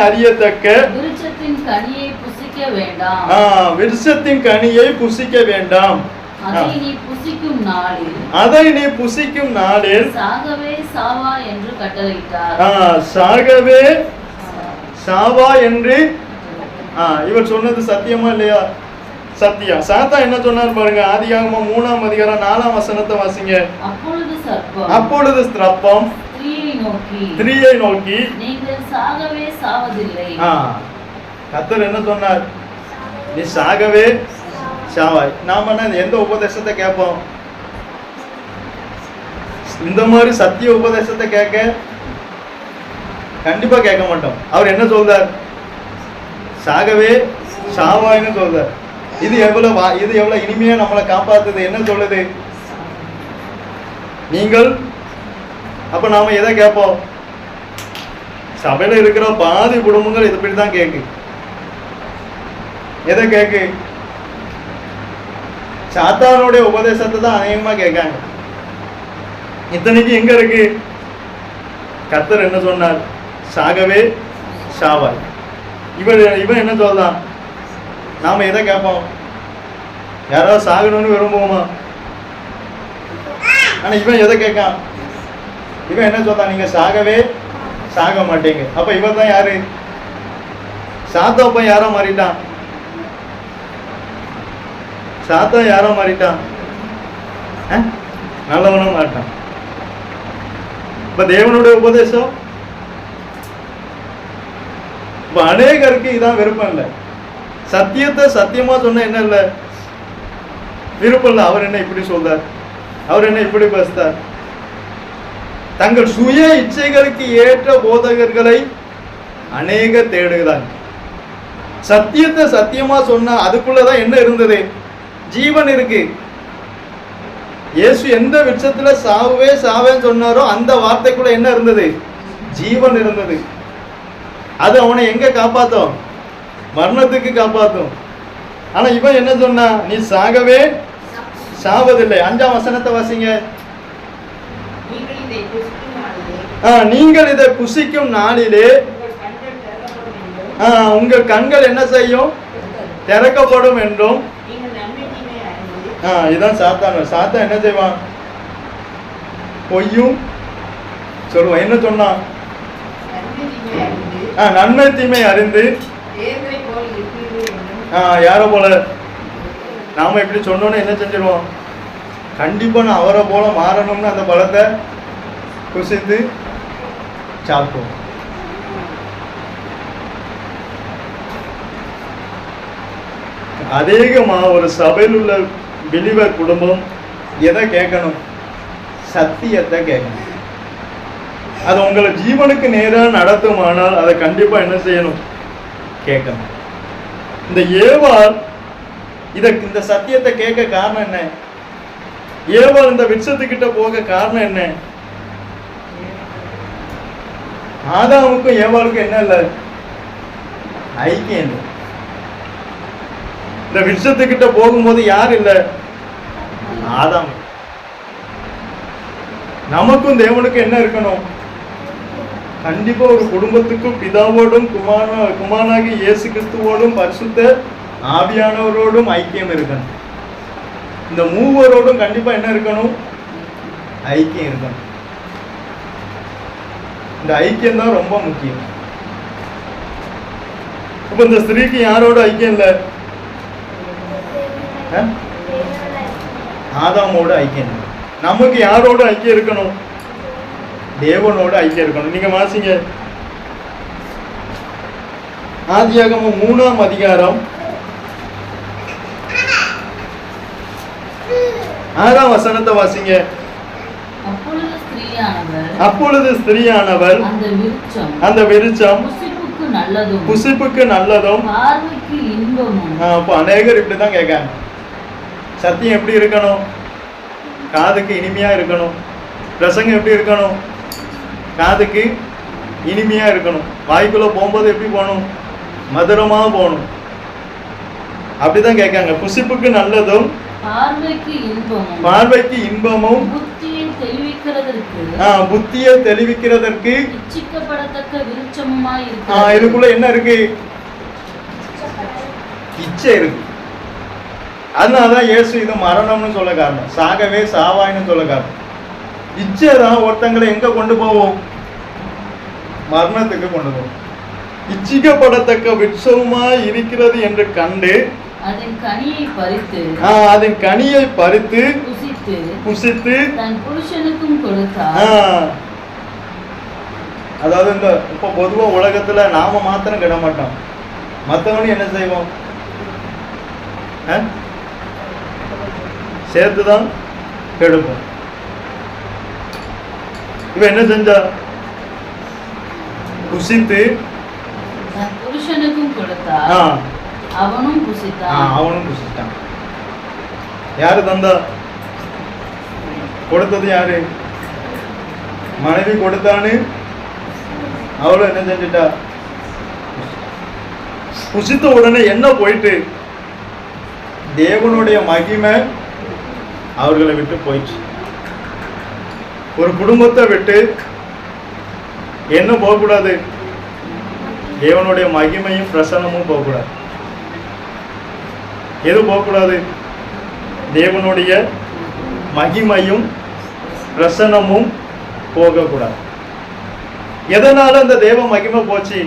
S2: அறியத்தக்க விருட்சத்தின் கனியை புசிக்க வேண்டாம்.
S1: விருட்சத்தின் கனியை புசிக்க வேண்டாம்.
S2: அதை நீ புசிக்கும் நாளில் சாகவே சாவா என்று கட்டளையிட்டார்.
S1: சாகவே சாவா என்று இவர் சொன்னது சத்தியமா இல்லையா? சத்தியம். சாத்தா என்ன சொன்னார் பாருங்க. ஆதியாகமம் 3ஆம் அதிகாரம் 4ஆம் வசனத்தை வாசிங்க. அப்பொழுது சர்ப்பம் ஸ்திரீயை நோக்கி
S2: நீங்கள் சாகவே சாவதில்லை.
S1: கர்த்தர் என்ன சொன்னார்? நீ சாகவே சாவாய். நாம எந்த உபதேசத்தை கேட்போம்? இந்த மாதிரி சத்திய உபதேசத்தை கேட்க கண்டிப்பா கேட்க மாட்டோம். அவர் என்ன சொல்றார்? சாகவே சாவாய்னு சொல்றார். இது எவ்வளவு இனிமையா நம்மளை காப்பாத்துது. என்ன சொல்லுது? நீங்கள் அப்ப நாம எதை கேட்போம்? சபையில இருக்கிற பாதி குடும்பங்கள் இப்படிதான் கேக்கு. எதை கேக்கு? சாத்தானுடைய உபதேசத்தை தான் அநேகமா கேட்காங்க. இத்தனைக்கு எங்க இருக்கு? கர்த்தர் என்ன சொன்னார்? சாகவே சாவாய். இவன் என்ன சொல்றான்? நாம எதை கேட்போம்? யாராவது சாகணும்னு விரும்புவோமா? ஆனா இவன் எதை கேட்கான்? இவன் என்ன சொல்றான்? நீங்க சாகவே சாக மாட்டீங்க. அப்ப இவன் தான் யாரு? சாத்தாப்ப யாரா மாறிட்டான்? சாத்தா யாரோ மாறிட்டான், நல்லவனும் மாட்டான். இப்ப தேவனுடைய உபதேசம் இப்ப அநேகருக்கு இதான் விருப்பம் இல்லை. சத்தியத்தை சத்தியமா சொன்ன என்ன இல்லை, விருப்பம் இல்லை. அவர் என்ன இப்படி சொல்றார், அவர் என்ன இப்படி பேசுறார். தங்கள் சுய இச்சைகளுக்கு ஏற்ற போதகர்களை அநேக தேடுகிறாங்க. சத்தியத்தை சத்தியமா சொன்னா அதுக்குள்ளதான் என்ன இருந்தது? ஜீவன் இருக்கு. இயேசு எந்த விருட்சத்துல சாவே சாவேன்னு சொன்னாரோ அந்த வார்த்தைக்குள்ள என்ன இருந்தது? ஜீவன் இருந்தது. அது அவனை எங்க காப்பாத்தும்? மரணத்துக்கு காப்பாத்தும். ஆனா இவன் என்ன சொன்னா? நீ சாகவே சாவதில்லை. 5ஆம் வசனத்தை வாசிங்க. நீங்கள் இதை புசிக்கும் நாளிலே உங்கள் கண்கள் என்ன செய்யும்? திறக்கப்படும் என்றும். இதான் சாத்தான். சாத்தான் என்ன செய்வான்? பொய்யும் சொல்லுவான். என்ன சொன்னான்? நன்மை தீமை அறிந்து யார போல நாம இப்படி சொன்னோன்னு என்ன செஞ்சிருவோம்? கண்டிப்பா நான் அவரை போல மாறணும்னு அந்த பழத்தை குசித்து சாப்பிடுவோம். அதிகமா ஒரு சபையில் உள்ள பிலிவர் குடும்பம் எதை கேட்கணும்? சத்தியத்தை கேட்கணும். அது உங்களை ஜீவனுக்கு நேராக நடத்துமானால் அதை கண்டிப்பா என்ன செய்யணும்? கேட்கணும். இந்த ஏவாள் இந்த சத்தியத்தை கேட்க காரணம் என்ன? ஏவாள் இந்த விருட்சத்துக்கிட்ட போக காரணம் என்ன? ஆதாமுக்கும் ஏவாளுக்கும் என்ன இல்லை? ஐக்கியம் இல்லை. இந்த விருட்சத்துக்கிட்ட போகும்போது யார் இல்லை? ஆதாம். நமக்கும் தேவனுக்கும் என்ன இருக்கணும்? கண்டிப்பா ஒரு குடும்பத்துக்கும் பிதாவோடும் குமாரனாகி இயேசு கிறிஸ்துவோடும் பரிசுத்த ஆவியானவரோடும் ஐக்கியம் இருக்கணும். இந்த மூவரோடும் கண்டிப்பா என்ன இருக்கணும்? ஐக்கியம் இருக்கணும். இந்த ஐக்கியம் தான் ரொம்ப முக்கியம். அப்ப இந்த ஸ்திரீக்கு யாரோட ஐக்கியம் இல்லை? ஆதாமோட ஐக்கியம். நமக்கு யாரோட ஐக்கியம் இருக்கணும்? தேவனோட ஐக்கியம் இருக்கணும். நீங்க வாசிங்க ஆதியாகமம் 3ஆம் அதிகாரம் 6ஆம் வசனத்தை வாசிங்க.
S2: அப்பொழுது
S1: அப்பொழுது ஸ்திரியானவள் அந்த விருட்சம் புசிப்புக்கு நல்லதும்
S2: பார்வைக்கு இன்பமும்.
S1: அப்போ அநேகர் இப்படிதான் கேட்காங்க, சத்தியம் எப்படி இருக்கணும்? காதுக்கு இனிமையா இருக்கணும். பிரசங்கம் எப்படி இருக்கணும்? காதுக்கு இனிமையா இருக்கணும். வாய்க்குள்ள போகும்போது எப்படி போகணும்? மதுரமா போகணும். அப்படிதான் கேட்காங்க. புசிப்புக்கு நல்லதும் பார்வைக்கு இன்பமும் புத்தியை தெளிவிக்கிறதற்கு
S2: இச்சிக்கப்படத்தக்க விருட்சமுமாய் இருக்கு.
S1: இதுக்குள்ள என்ன இருக்கு? இச்சை இருக்கு. அதனாலதான் இயேசு இது மரணம்னு சொல்ல காரணம், சாகவே சாவாயின்னு சொல்ல காரணம். இச்சை தான் ஒருத்தங்களை எங்க கொண்டு போவோம்? மரணத்துக்கு கொண்டு போவோம். இச்சிக்கப்படத்தக்க விருட்சமுமாய் இருக்கிறது என்று கண்டு
S2: அதன்
S1: கனியை பறித்து புசித்து
S2: தன் புருஷனுக்கும் கொடுத்தார்.
S1: அதாவது இந்த இப்ப பொதுவா உலகத்துல நாம மாத்திரம் கிட மாட்டோம், மற்றவனும் என்ன செய்வோம்? சேர்த்துதான் கெடுப்போம். இவ என்ன செஞ்சா? புசித்து
S2: புருஷனுக்கும் கொடுத்தார், அவனும் புசித்தான்.
S1: யாரு தந்தா? கொடுத்தது யாரு? மனைவி கொடுத்தான்னு அவளும் என்ன செஞ்சுட்டா? புசித்த உடனே என்ன போயிட்டு? தேவனுடைய மகிமை அவர்களை விட்டு போயிடுச்சு. ஒரு குடும்பத்தை விட்டு என்ன போகக்கூடாது? தேவனுடைய மகிமையும் பிரசன்னமும் போகக்கூடாது. எது போகக்கூடாது? தேவனுடைய மகிமையும் பிரசன்னமும் போகக்கூடாது. எதனால அந்த தேவ மகிமை போச்சு?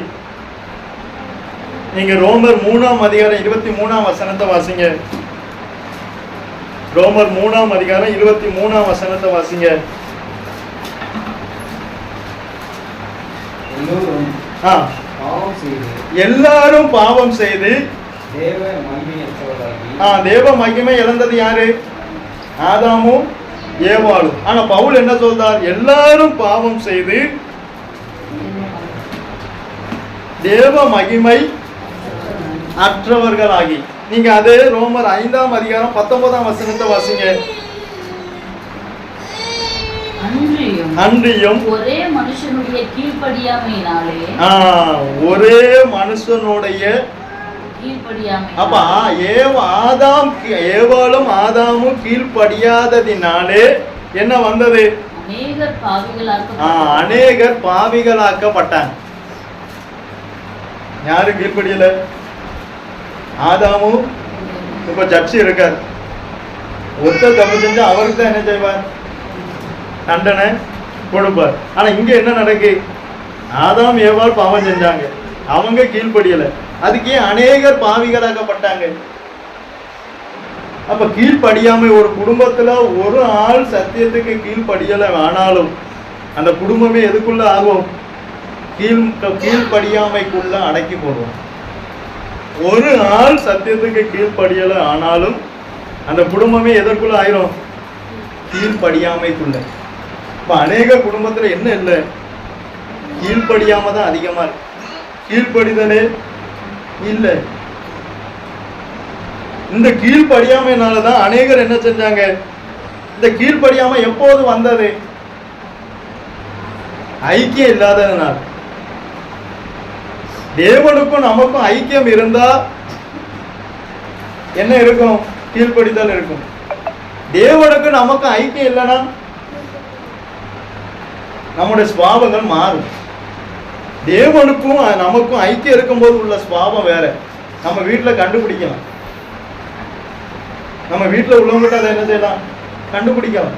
S1: நீங்க ரோமர் 3:23 வாசிங்க. ரோமர் 3:23 வாசிங்க. எல்லாரும் பாவம் செய்து தேவ மகிமை இழந்தது யாரு? ஆதாமும் ஏவாளும். ஆனா பவுல் என்ன சொல்றார்? எல்லாரும் பாவம் செய்து தேவ மகிமை அற்றவர்களாகி. நீங்க அதே ரோமர் 5:19 வாசிங்க.
S2: அன்றியும் ஒரே மனுஷனுடைய கீழ்ப்படியாமையினாலே
S1: அப்ப ஏவாளும் ஆதாமும் கீழ்ப்படியாததினாலே என்ன வந்தது? அநேகர் பாவிகளாக்கப்பட்டாங்க. யாரு கீழ்ப்படியல? ஆதாமும். இப்ப ஜட்ஜி இருக்கார், ஒருத்தர் தப்பு செஞ்சா அவருக்கு தான் என்ன செய்வார்? தண்டனை கொடுப்பார். ஆனா இங்க என்ன நடக்கு? ஆதாம் ஏவாள் பாவம் செஞ்சாங்க, அவங்க கீழ்ப்படியல, அதுக்கே அநேகர் பாவிகளாக்கப்பட்டாங்க. அப்ப கீழ்ப்படியாமை, ஒரு குடும்பத்துல ஒரு ஆள் சத்தியத்துக்கு கீழ்ப்படியல ஆனாலும் அந்த குடும்பமே எதுக்குள்ள ஆகும்? கீழ்ப்படியாமைக்குள்ள அடக்கி போடுவோம். ஒரு ஆள் சத்தியத்துக்கு கீழ்ப்படியல ஆனாலும் அந்த குடும்பமே எதற்குள்ள ஆயிரும்? கீழ்ப்படியாமைக்குள்ள. இப்ப அநேக குடும்பத்துல என்ன இல்லை? கீழ்ப்படியாம தான் அதிகமா இருக்கு, கீழ்ப்படிதலே இல்லை. இந்த கீழ்ப்படியாமைனாலதான் அநேகர் என்ன செஞ்சாங்க? இந்த கீழ்ப்படியாமை எப்போது வந்தது? ஐக்கியம் இல்லாததுனால். தேவனுக்கும் நமக்கும் ஐக்கியம் இருந்தா என்ன இருக்கும்? கீழ்ப்படிதல் இருக்கும். தேவனுக்கு நமக்கு ஐக்கியம் இல்லைன்னா நம்முடைய சுபாவங்கள் மாறும். தேவனுக்கும் நமக்கும் ஐக்கியம் இருக்கும்போது உள்ள சுபாவம் வேற. நம்ம வீட்டில் கண்டுபிடிக்கலாம், நம்ம வீட்டில் உள்ளவங்ககிட்ட அதை என்ன செய்யலாம்? கண்டுபிடிக்கலாம்.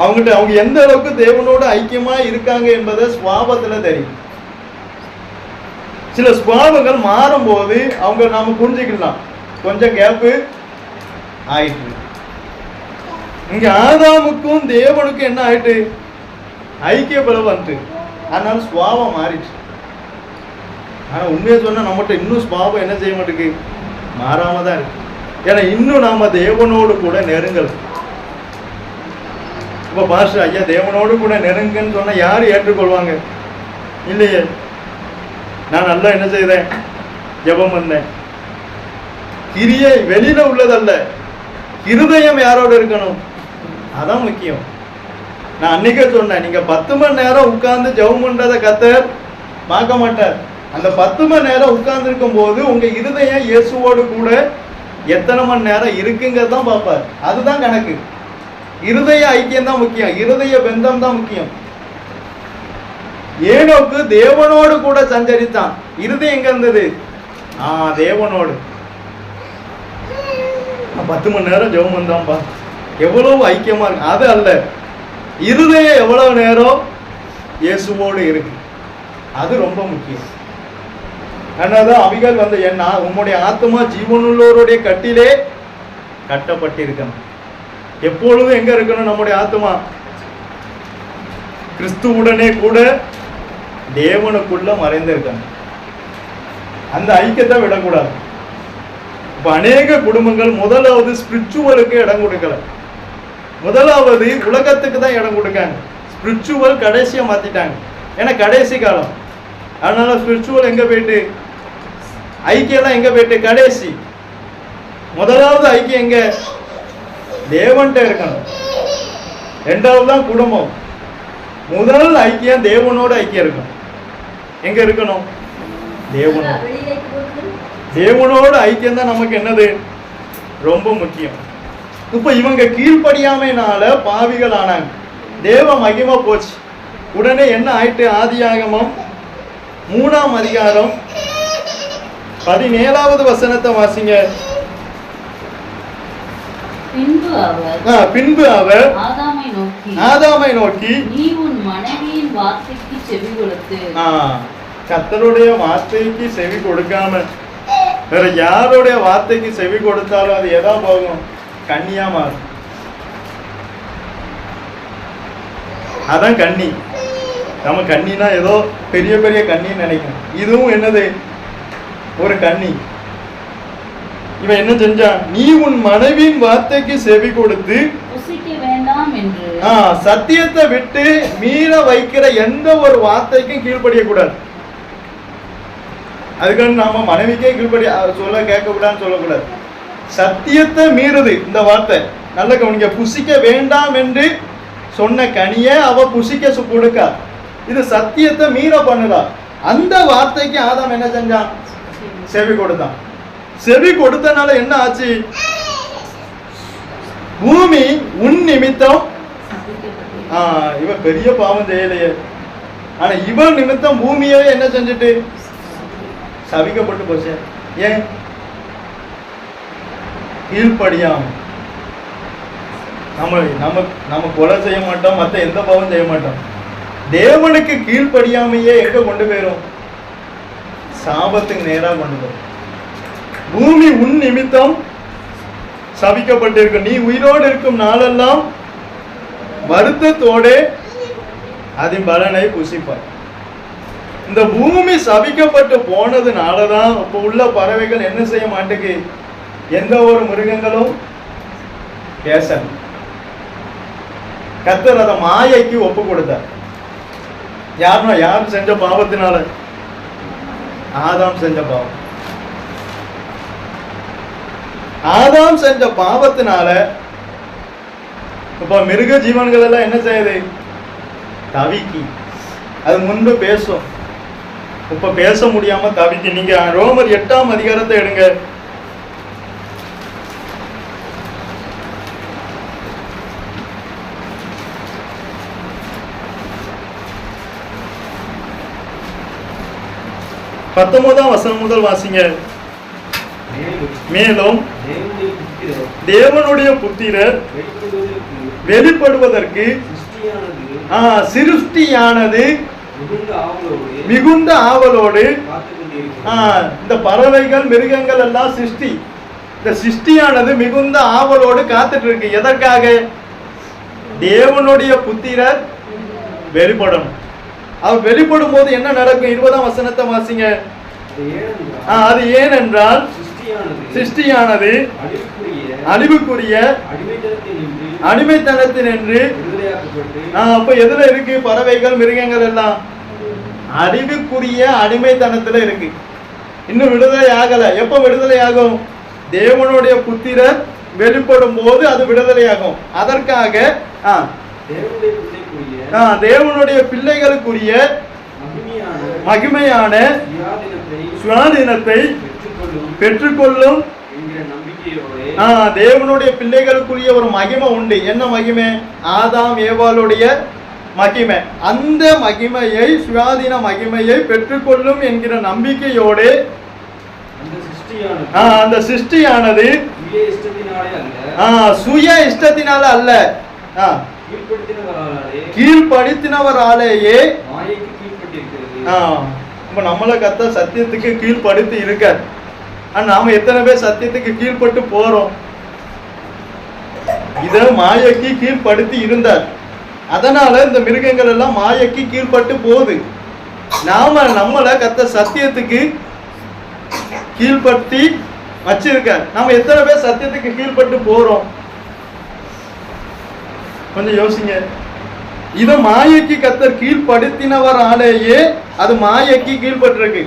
S1: அவங்க எந்த அளவுக்கு தேவனோட ஐக்கியமா இருக்காங்க என்பதை சுபாவத்துல தெரியும். சில சுபாவங்கள் மாறும் போது அவங்க நாம புரிஞ்சுக்கலாம். கொஞ்சம் கேப்பு ஆயிட்டு. இங்க ஆதாமுக்கும் தேவனுக்கும் என்ன ஆயிட்டு? ஐக்கிய பலம் வந்துட்டு, அதனால சுபாவம் மாறிட்டு. ஆனா உண்மையை சொன்னா நம்மகிட்ட இன்னும் சுபாவம் என்ன செய்ய மாட்டேங்குது? மாறாம தான் இருக்கு. ஏன்னா இன்னும் நாம தேவனோடு கூட நெருங்கல். இப்ப பாஸ்டர் ஐயா தேவனோடு கூட நெருங்குன்னு சொன்னா யாரு ஏற்றுக்கொள்வாங்க? இல்லையே. நான் நல்லா என்ன செய்தேன்? ஜெபம் பண்ணேன். கிரியை வெளியில உள்ளதல்ல, இருதயம் யாரோட இருக்கணும், அதான் முக்கியம். நான் அன்னைக்கே சொன்னேன், நீங்க 10 மணி நேரம் உட்கார்ந்து ஜெபம் பண்றதை கர்த்தர் பார்க்க மாட்டார். அந்த 10 மணி நேரம் உட்கார்ந்து இருக்கும் போது உங்க இருதயம் இயேசுவோடு கூட எத்தனை மணி நேரம் இருக்குங்கிறதான் பார்ப்பார். அதுதான் கணக்கு. இருதய ஐக்கியம் தான் முக்கியம், இருதய பந்தம் தான் முக்கியம். ஏனோக்கு தேவனோடு கூட சஞ்சரித்தான். இருதயம் எங்க இருந்தது? தேவனோடு. 10 மணி நேரம் ஜெபம் பண்ணான்பா, எவ்வளவு ஐக்கியமா இருக்கு. அது அல்ல, இருதயம் எவ்வளவு நேரம் இயேசுவோடு இருக்கு, அது ரொம்ப முக்கியம். அதனாலதான் அவிகள் வந்து என்ன, உம்முடைய ஆத்மா ஜீவனுள்ளோருடைய கட்டிலே கட்டப்பட்டிருக்கணும். எப்பொழுதும் எங்க இருக்கணும் நம்முடைய ஆத்மா? கிறிஸ்துவுடனே கூட தேவனுக்குள்ள மறைந்திருக்கணும். அந்த ஐக்கியத்தை விடக்கூடாது. இப்ப அநேக குடும்பங்கள் முதலாவது ஸ்பிரிச்சுவலுக்கு இடம் கொடுக்கல, முதலாவது உலகத்துக்கு தான் இடம் கொடுக்காங்க. ஸ்பிரிச்சுவல் கடைசியா மாத்திட்டாங்க, ஏன்னா கடைசி காலம். அதனால ஸ்பிரிச்சுவல் எங்க போயிட்டு, ஐக்கியம் எங்க போயிட்டு கடைசி. முதலாவது ஐக்கியம் எங்க? தேவன்கிட்ட இருக்கணும். ரெண்டாவது தான் குடும்பம். முதல் ஐக்கியம் தேவனோட ஐக்கியம் இருக்கணும். எங்க இருக்கணும்? தேவனோட. தேவனோட ஐக்கியம் தான் நமக்கு என்னது ரொம்ப முக்கியம். இப்ப இவங்க கீழ்ப்படியாமைனால பாவிகள் ஆனாங்க, தேவ மகிமை போச்சு. உடனே என்ன ஆயிட்டு? ஆதியாகமம் 3ஆம் அதிகாரம் 17வது வசனத்தை வாசிங்க. பின்பு அவர் ஆதாமை நோக்கி
S2: நீ உன் மனைவியின் வார்த்தைக்கு செவி கொடுத்து.
S1: கர்த்தருடைய வார்த்தைக்கு செவி கொடுக்காம வேற யாருடைய வார்த்தைக்கு செவி கொடுத்தாலும் அது எதா போகும்? கன்னியா மாறும். அதான் கன்னி. நம்ம கன்னினா ஏதோ பெரிய பெரிய கன்னின்னு நினைக்கணும். இதுவும் என்னது? ஒரு கன்னி. இவன் என்ன செஞ்சான்? நீ உன் மனைவியின் வார்த்தைக்கு செவி கொடுத்து
S2: புசிக்க வேண்டாம் என்று.
S1: சத்தியத்தை விட்டு மீற வைக்கிற எந்த ஒரு வார்த்தைக்கும் கீழ்ப்படிய கூடாது. அதுக்கான நாம மனைவிக்கே கீழ்ப்படி சொல்ல கேட்க கூடாதுன்னு சொல்லக்கூடாது. சத்தியத்தை மீறுது இந்த வார்த்தை. நல்ல கவனிக்க. புசிக்க வேண்டாம் என்று சொன்ன கனியை அவ புசிக்க கொடுக்கா. இது சத்தியத்தை மீற பண்ணுதா. அந்த வார்த்தைக்கு ஆதாம் என்ன செஞ்சான்? செவி கொடுத்தான். செவி கொடுத்தனால என்ன ஆச்சு? பூமி உன் நிமித்தம், இவ பெரிய பாவம் செய்யலையே, ஆனா இவன் நிமித்தம் பூமியே என்ன செஞ்சுட்டு சபிக்கப்பட்டு போச்சு. ஏன்? கீழ்ப்படியாம. நம்ம கொலை செய்ய மாட்டோம், மற்ற எந்த பாவம் செய்ய மாட்டோம். தேவனுக்கு கீழ்ப்படியாமையே எங்க கொண்டு போயிரும்? சாபத்துக்கு நேரா கொண்டு போயிரும். பூமி உன் நிமித்தம் சபிக்கப்பட்டிருக்கும். நீ உயிரோடு இருக்கும் நாளெல்லாம் வருத்தத்தோட அதன் பலனை புசிப்பாய். இந்த பூமி சபிக்கப்பட்டு போனதுனாலதான் இப்ப உள்ள பறவைகள் என்ன செய்ய மாட்டேங்குது? எந்த ஒரு மிருகங்களும் பேச. கர்த்தர் அதை மாயைக்கு ஒப்பு கொடுத்தார். யார் செஞ்ச பாவத்தினால? ஆதாம் செஞ்ச பாவம். ஆதாம் செஞ்ச பாவத்தினால இப்ப மிருக ஜீவன்கள் எல்லாம் என்ன செய்யுது? தவிக்கி. அது முன்பு பேசும், இப்ப பேச முடியாம தவிக்கி. நீங்க ரோமர் 8ஆம் அதிகாரத்தை எடுங்க. பத்தொன்பதாம் வசனம் முதல் வாசிங்க. மேலும் தேவனுடைய புத்திரர் வெளிப்படுவதற்கு சிருஷ்டியானது மிகுந்த ஆவலோடு, இந்த பறவைகள் மிருகங்கள் எல்லாம் சிருஷ்டி, இந்த சிருஷ்டியானது மிகுந்த ஆவலோடு காத்துட்டு இருக்கு. எதற்காக? தேவனுடைய புத்திரர் வெளிப்படணும். அவர் வெளிப்படும் போது என்ன நடக்கும்? 20ஆம் வசனத்தை வாசிங்க. அது ஏனென்றால் சிருஷ்டியானது அழிவுக்குரிய அடிமைத்தனத்தினின்று அப்ப எதுல இருக்கு பறவைகள் மிருகங்கள் எல்லாம்? அறிவுக்குரிய அடிமைத்தனத்துல இருக்கு. இன்னும் விடுதலை ஆகல. எப்ப விடுதலை ஆகும்? தேவனுடைய புத்திரர் வெளிப்படும் போது அது விடுதலையாகும். அதற்காக தேவனுடைய பிள்ளைகளுக்குரிய மகிமையான சுயாதீனத்தை பெற்றுக்கொள்ளும் தேவனுடைய பிள்ளைகளுக்குரிய ஒரு மகிமை உண்டு. என்ன மகிமை? ஆதாம் ஏவாளுடைய மகிமை. அந்த மகிமையை, சுயாதீன மகிமையை பெற்றுக்கொள்ளும் என்கிற நம்பிக்கையோடு அந்த சிருஷ்டியானது சுய இஷ்டத்தினால அல்ல, கீழ்ப்படுத்தினவராலேயே. நம்மளை கத்த சத்தியத்துக்கு கீழ்ப்படுத்தி இருக்க. நாம எத்தனை பேர் சத்தியத்துக்கு கீழ்பட்டு போறோம்? இத மாயைக்கு கீழ்ப்படுத்தி இருந்தார். அதனால இந்த மிருகங்கள் எல்லாம் மாயைக்கு கீழ்பட்டு போகுது. நாம நம்மளை கத்த சத்தியத்துக்கு கீழ்படுத்தி வச்சிருக்க. நாம எத்தனை பேர் சத்தியத்துக்கு கீழ்பட்டு போறோம்? கொஞ்சம் யோசிங்க. இத மாயைக்கு கத்தர் கீழ்படுத்தினவராலேயே அது மாயைக்கு கீழ்பட்டிருக்கு.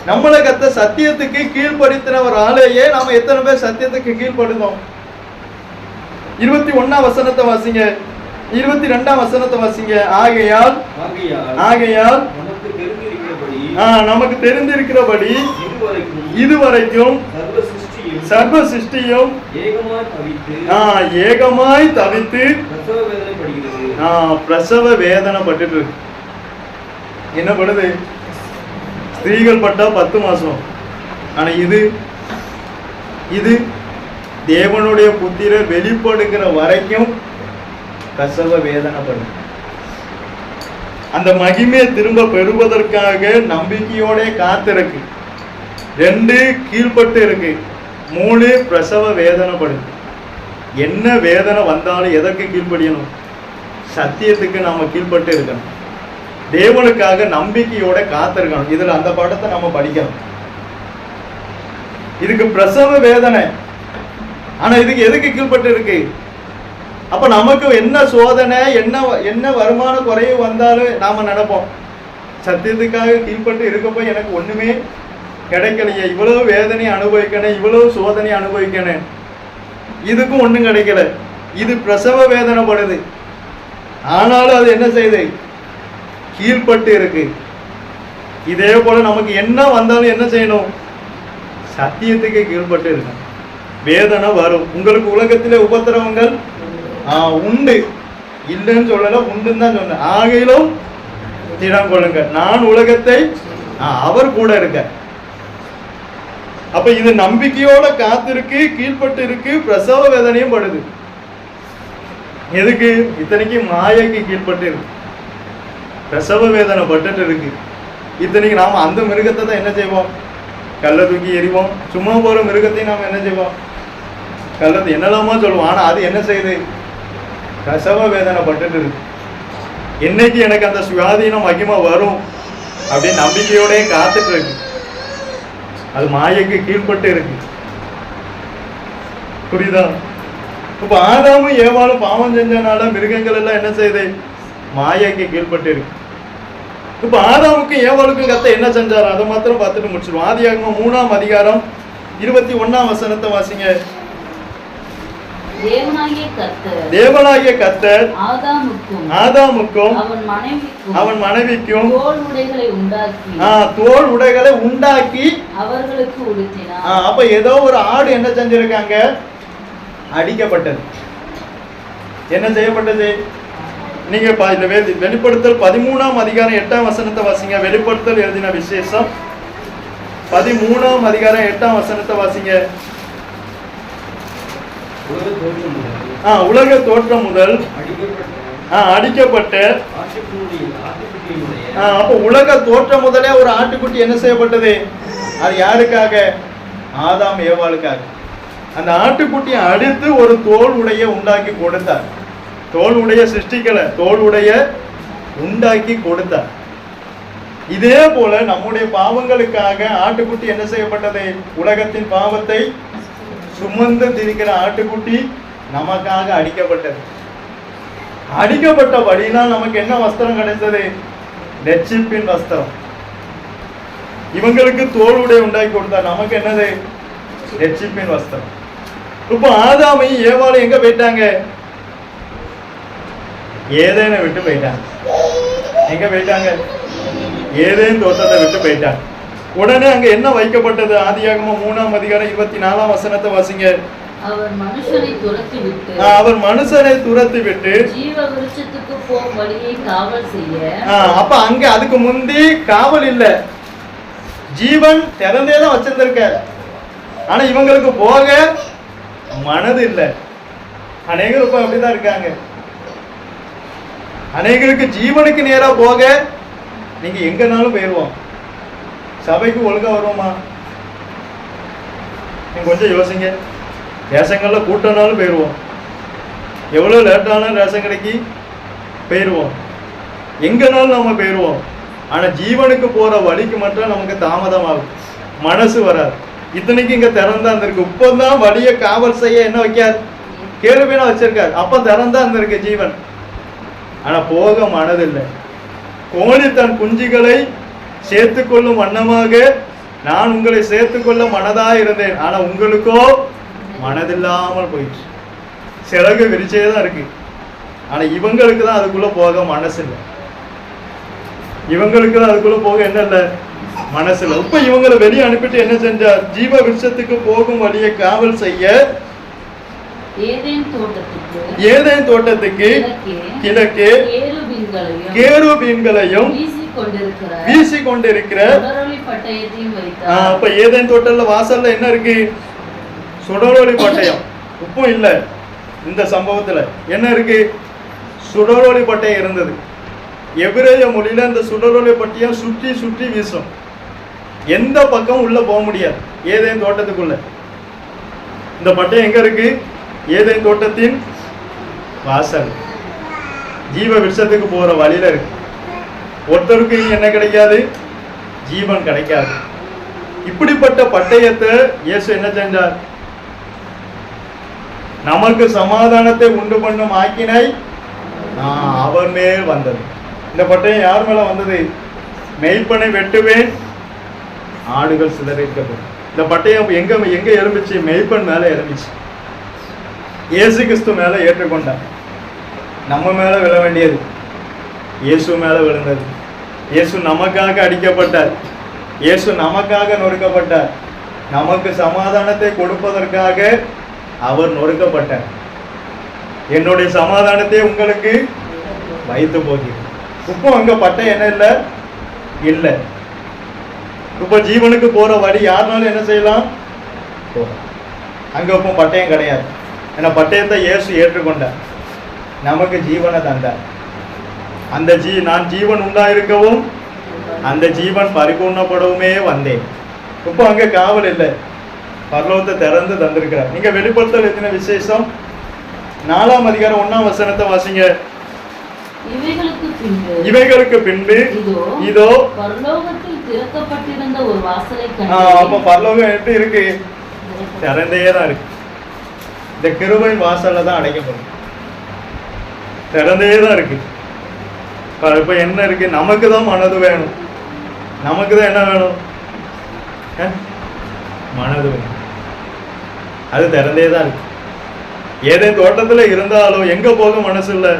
S1: நம்மளை கத்த சத்தியத்துக்கு கீழ்படுத்தினவராலேயே நாம எத்தனை பேர் சத்தியத்துக்கு கீழ்படுதோம்? 21ஆம் வசனத்தை வாசிங்க, 22ஆம் வசனத்தை வாசிங்க. ஆகையால் நமக்கு தெரிந்திருக்கிறபடி இதுவரைக்கும் சர்வ சிருஷ்டியும் ஏகமாய் தவித்து பிரசவ வேதனை பட்டு இருக்கு. என்ன பண்ணுது? ஸ்திரீகள் பட்டா 10 மாசம். ஆனா இது தேவனுடைய புத்திரர் வெளிப்படுகிற வரைக்கும் பிரசவ வேதனை படும். அந்த மகிமையை திரும்ப பெறுவதற்காக நம்பிக்கையோட காத்திருக்கு. 2 கீழ்பட்டு இருக்கு, 3 பிரசவ வேதனைப்படுது. என்ன வேதனை வந்தாலும் எதற்கு கீழ்ப்படியணும்? சத்தியத்துக்கு நாம கீழ்பட்டு இருக்கணும். தேவனுக்காக நம்பிக்கையோட காத்திருக்கணும். இதுல அந்த பாடத்தை நம்ம படிக்கணும். இதுக்கு பிரசவ வேதனை. ஆனா இதுக்கு எதுக்கு கீழ்பட்டு இருக்கு? அப்ப நமக்கு என்ன சோதனை, என்ன வருமான குறைவு வந்தாலும் நாம நினைப்போம், சத்தியத்துக்காக கீழ்பட்டு இருக்கப்போ எனக்கு ஒண்ணுமே கிடைக்கலையே, இவ்வளவு வேதனை அனுபவிக்கணும், இவ்வளவு சோதனை அனுபவிக்கணும், இதுக்கும் ஒண்ணும் கிடைக்கல. இது பிரசவ வேதனைப்படுது. ஆனாலும் அது என்ன செய்யுது? கீழ்பட்டு இருக்கு. இதே போல நமக்கு என்ன வந்தாலும் என்ன செய்யணும்? சத்தியத்துக்கு கீழ்பட்டு இருக்கும். வேதனை வரும். உங்களுக்கு உலகத்திலே உபத்திரவங்கள் உண்டு, இல்லைன்னு சொல்லல, உண்டுன்னு தான் சொன்னேன். ஆகையிலும் திடம் கொள்ளுங்க, நான் உலகத்தை அவர் கூட இருக்க. அப்ப இது நம்பிக்கையோட காத்திருக்கு, கீழ்பட்டு இருக்கு, பிரசவ வேதனையும் படுது. எதுக்கு? இத்தனைக்கு மாயைக்கு கீழ்பட்டு இருக்கு, பிரசவ வேதனை பட்டுட்டு இருக்கு. இத்தனைக்கு நாம அந்த மிருகத்தை தான் என்ன செய்வோம்? கல்லை தூக்கி எறிவோம். சும்மா போற மிருகத்தையும் நாம என்ன செய்வோம்? கல்லத்தை என்னெல்லாமோ சொல்லுவோம். ஆனா அது என்ன செய்யுது? பிரசவ வேதனை பட்டுட்டு இருக்கு. என்னைக்கு எனக்கு அந்த சுயாதீனம் மகிமை வரும் அப்படின்னு நம்பிக்கையோட காத்துட்டு இருக்கு. அது மாயைக்கு கீழ்பட்டு இருக்கு. புரியுதா? இப்ப ஆதாமும் ஏவாளும் பாவம் செஞ்சனால மிருகங்கள் எல்லாம் என்ன செய்யுது? மாயைக்கு கீழ்பட்டு இருக்கு. இப்ப ஆதாமுக்கும் ஏவாளுக்கும் கத்த என்ன செஞ்சாரு அதை மாத்திரம் பார்த்துட்டு முடிச்சிருவோம். ஆதியாகமம் 3ஆம் அதிகாரம் 21ஆம் வசனத்தை வாசிங்க. தேவனாகிய கர்த்தர் ஆதாமுக்கும் அவன் மனைவிக்கும் தோல் உடைகளை உண்டாக்கி அவர்களுக்கு உடுத்தினார். அப்ப ஏதோ ஒரு ஆடு என்ன செஞ்சிருக்காங்க? அடிக்கப்பட்டது. என்ன செய்யப்பட்டது? நீங்க வெளிப்படுத்தல் 13ஆம் அதிகாரம் 8ஆம் வசனத்தை வாசிங்க. வெளிப்படுத்தல் எழுதின விசேஷம் 13ஆம் அதிகாரம் 8ஆம் வசனத்தை வாசிங்க. உலக தோற்றம் முதல் அடிக்கப்பட்ட, அப்ப உலக தோற்றம் முதலே ஒரு ஆட்டுக்குட்டி என்ன செய்யப்பட்டது? அது யாருக்காக? ஆதாம் ஏவாளுக்காக. அந்த ஆட்டுக்குட்டியை அடித்து ஒரு தோல் உடைய உண்டாக்கி கொடுத்தார். தோல் உடைய சிருஷ்டிக்கல, தோல் உடைய உண்டாக்கி கொடுத்தார். இதே போல நம்முடைய பாவங்களுக்காக ஆட்டுக்குட்டி என்ன செய்யப்பட்டது? உலகத்தின் பாவத்தை சுமந்து திரிக்கிற ஆட்டுக்குட்டி நமக்காக அடிக்கப்பட்டது. அடிக்கப்பட்ட வழியினால் நமக்கு என்ன வஸ்திரம் கிடைத்தது? ரட்சிப்பின் வஸ்திரம். இவங்களுக்கு தோளுடைய உண்டாக்கி கொடுத்தார், நமக்கு என்னது? ரட்சிப்பின் வஸ்திரம். இப்ப ஆதாமையும் ஏவாளும் எங்க போயிட்டாங்க? ஏதேனை விட்டு போயிட்டாங்க. எங்க போயிட்டாங்க? ஏதேன் தோட்டத்தை விட்டு போயிட்டாங்க. உடனே அங்க என்ன வைக்கப்பட்டது? ஆதியாகமம் 3ஆம் அதிகாரம் 24ஆம் வசனத்தை வாசிங்க.
S2: அவர் மனுஷனை துரத்தி விட்டு ஜீவ விருட்சத்துக்கு போகும் வழியை காவல் செய்ய.
S1: அப்ப அங்க அதுக்கு முந்தி காவல் இல்ல, ஜீவன் திறந்தே தான் வச்சிருந்திருக்க. ஆனா இவங்களுக்கு போக மனது இல்ல. அநேகர் இப்ப அப்படிதான் இருக்காங்க. அநேகருக்கு ஜீவனுக்கு நேரா போக நீங்க எங்கனாலும் போயிருவோம், சபைக்கு ஒழுங்கா வருவோமா? நீங்க கொஞ்சம் யோசிங்க. ரேஷன்கள்ல கூட்டம்னாலும் போயிடுவோம், எவ்வளவு லேட்டானாலும் ரேஷன் கடைக்கு போயிடுவோம், எங்கனாலும் நம்ம போயிடுவோம். ஆனா ஜீவனுக்கு போற வழிக்கு மட்டும் நமக்கு தாமதம் ஆகும், மனசு வராது. இத்தனைக்கு இங்க திறந்தா இருந்திருக்கு. இப்பதான் வழியை காவல் செய்ய என்ன வைக்காது? கேருபீனா வச்சிருக்காரு. அப்ப திறந்தா இருந்திருக்கு ஜீவன். ஆனா போக மனதில்லை. கோழி தன் குஞ்சுகளை சேர்த்து கொள்ளும் வண்ணமாக நான் உங்களை சேர்த்துக்கொள்ள மனதா இருந்தேன், ஆனா உங்களுக்கோ மனதில்லாமல் போயிடுச்சு. சிறகு விரிச்சே தான் இருக்கு. ஆனா இவங்களுக்கு தான் அதுக்குள்ள போக மனசு இல்லை. இவங்களுக்கு தான் அதுக்குள்ள போக என்ன இல்லை? மனசு இல்லை. இப்ப இவங்களை வெளியே அனுப்பிட்டு என்ன செஞ்சார்? ஜீவ விருட்சத்துக்கு போகும் வழியை காவல் செய்ய ஏதேன் தோட்டத்துக்கு கிழக்கே கேருபீன்களையும் வீசி கொண்டிருக்கிற. அப்ப ஏதேன் தோட்டத்துல வாசல்ல என்ன இருக்கு? சுடரொளி பட்டயம். உப்பும் இல்ல. இந்த சம்பவத்துல என்ன இருக்கு? சுடரொளி பட்டயம் இருந்தது. எபிரேய மொழியில இந்த சுடரொளி பட்டயம் சுற்றி சுற்றி வீசும். எந்த பக்கம் உள்ள போக முடியாது ஏதேன் தோட்டத்துக்குள்ள. இந்த பட்டயம் எங்க இருக்கு? ஏதேன் தோட்டத்தின் வாசல், ஜீவ விருட்சத்துக்கு போற வழியில இருக்கு. ஒருத்தருக்கு என்ன கிடைக்காது? ஜீவன் கிடைக்காது. இப்படிப்பட்ட பட்டயத்தை இயேசு என்ன செஞ்சார்? நமக்கு சமாதானத்தை உண்டு பண்ணும் ஆக்கினை அவர் மேல் வந்தது. இந்த பட்டயம் யார் மேல வந்தது? மெய்ப்பனை வெட்டுவேன், ஆடுகள் சிதறிக்கப்படும். இந்த பட்டயம் எங்க எங்க எழும்பிச்சு? மெய்ப்பன் மேல எழும்பிச்சு. இயேசு கிறிஸ்து மேல ஏற்றுக்கொண்டார். நம்ம மேல விழ வேண்டியது இயேசு மேல விழுந்தது. இயேசு நமக்காக அடிக்கப்பட்டார், இயேசு நமக்காக நொறுக்கப்பட்டார், நமக்கு சமாதானத்தை கொடுப்பதற்காக அவர் நொறுக்கப்பட்டார். என்னுடைய சமாதானத்தை உங்களுக்கு வைத்து போகிறேன். இப்போ அங்க பட்டயம் என்ன இல்லை? இல்லை. இப்ப ஜீவனுக்கு போற வழி யாருனாலும் என்ன செய்யலாம்? அங்க இப்போ பட்டயம் கிடையாது. ஏன்னா பட்டயத்தை இயேசு ஏற்றுக்கொண்டார், நமக்கு ஜீவனை தந்தார். அந்த நான் ஜீவன் உண்டாயிருக்கவும் அந்த ஜீவன் பரிபூர்ணப்படவுமே வந்தேன். இப்போ அங்க காவல் இல்லை, பரலோகத்தை திறந்து தந்திருக்கிறார். நீங்க வெளிப்படுத்தல் எத்தனை விசேஷம்? 4ஆம் அதிகாரம் 1ஆம் வசனத்தை வாசிங்க. இவைகளுக்கு பின்பு இதோ
S2: பரலோகத்தில் திறக்கப்பட்டிருந்த ஒரு வாசலை கண்டேன்.
S1: அப்ப பரலோகம் எப்படி இருக்கு? திறந்தே தான் இருக்கு. இந்த கிருபையின் வாசல்ல தான் அடைக்கப்படும், திறந்தே தான் இருக்கு. இப்ப என்ன இருக்கு? நமக்கு தான் மனது வேணும். நமக்கு தான் என்ன வேணும்? மனது வேணும். அது திறந்தே தான் இருக்கு. ஏதேன் தோட்டத்துல இருந்தாலும் எங்க போக மனசு இல்லை.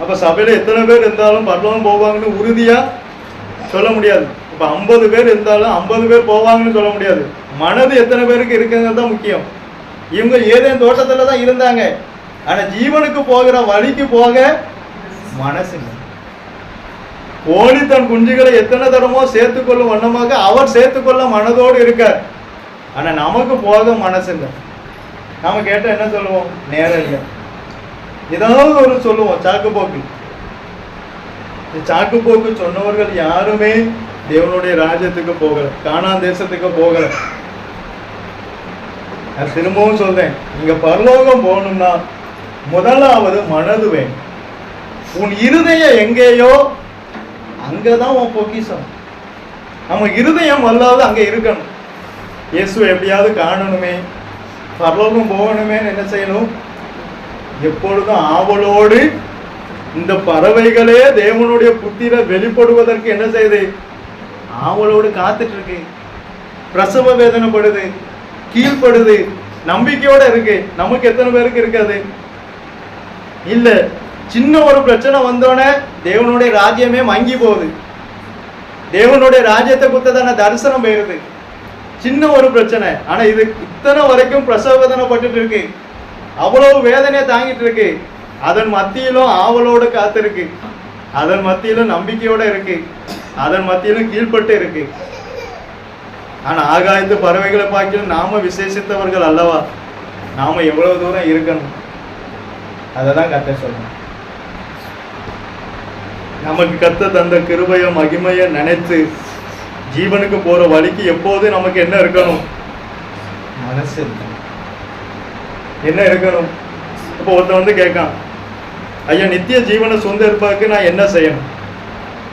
S1: அப்ப சபையில எத்தனை பேர் இருந்தாலும் பரலோகம் போவாங்கன்னு உறுதியா சொல்ல முடியாது. இப்ப 50 பேர் இருந்தாலும் 50 பேர் போவாங்கன்னு சொல்ல முடியாது. மனது எத்தனை பேருக்கு இருக்குங்கிறது தான் முக்கியம். இவங்க ஏதேன் தோட்டத்துல தான் இருந்தாங்க, ஆனா ஜீவனுக்கு போகிற வழிக்கு போக மனசு இல்லை. கோழி தன் குஞ்சுகளை எத்தனை தரமோ சேர்த்துக்கொள்ளும் வண்ணமாக அவர் சேர்த்துக்கொள்ள மனதோடு இருக்கார். ஆனா நமக்கு போக மனசு இல்லை. நாம கேட்ட என்ன சொல்லுவோம்? நேரம் இல்லை. ஏதாவது ஒரு சொல்லுவோம், சாக்கு போக்கு. சாக்கு போக்கு சொன்னவர்கள் யாருமே தேவனுடைய ராஜ்யத்துக்கு போகல, கானான் தேசத்துக்கு போகல. நான் திரும்பவும் சொல்றேன், நீங்க பரலோகம் போகணும்னா முதலாவது மனது வேணும். உன் இருதயம் எங்கேயோ அங்கதான் உன் பொக்கிஷம். நம்ம இருதயம் வல்லாது அங்க இருக்கணும். இயேசு எப்படியாவது காணணுமே, பரலோகம் போகணுமே, என்ன செய்யணும்? எப்பொழுதும் ஆவலோடு இந்த பறவைகளே தேவனுடைய புத்திர வெளிப்படுவதற்கு என்ன செய்யுது? ஆவலோடு காத்துட்டு இருக்கு. பிரசவ வேதனைப்படுது, கீழ்ப்படுது, நம்பிக்கையோட இருக்கு. நமக்கு எத்தனை பேருக்கு இருக்காது? இல்ல. சின்ன ஒரு பிரச்சனை வந்தோடனே தேவனுடைய ராஜ்யமே மங்கி போகுது. தேவனுடைய ராஜ்யத்தை குத்ததான தரிசனம் போயிருது. சின்ன ஒரு பிரச்சனை. ஆனா இது இத்தனை வரைக்கும் பிரசவ வேதனைப்பட்டு இருக்கு, அவ்வளவு வேதனையை தாங்கிட்டு இருக்கு. அதன் மத்தியிலும் ஆவலோடு காத்திருக்கு, அதன் மத்தியிலும் நம்பிக்கையோட இருக்கு, அதன் மத்தியிலும் கீழ்பட்டு இருக்கு. ஆனா ஆகாயத்து பறவைகளை பார்க்கலும் நாம விசேஷித்தவர்கள் அல்லவா? நாம எவ்வளவு தூரம் இருக்கணும், அதெல்லாம் கத்த சொல்லணும். நமக்கு கத்த தந்த கிருபைய மகிமைய நினைத்து ஜீவனுக்கு போற வழிக்கு எப்போது நமக்கு என்ன இருக்கணும்? மனசு இருக்கணும். என்ன இருக்கணும்? இப்போ ஒருத்தன் வந்து கேட்கான், ஐயா நித்திய ஜீவனை சொந்த இருப்பாக்கு நான் என்ன செய்யணும்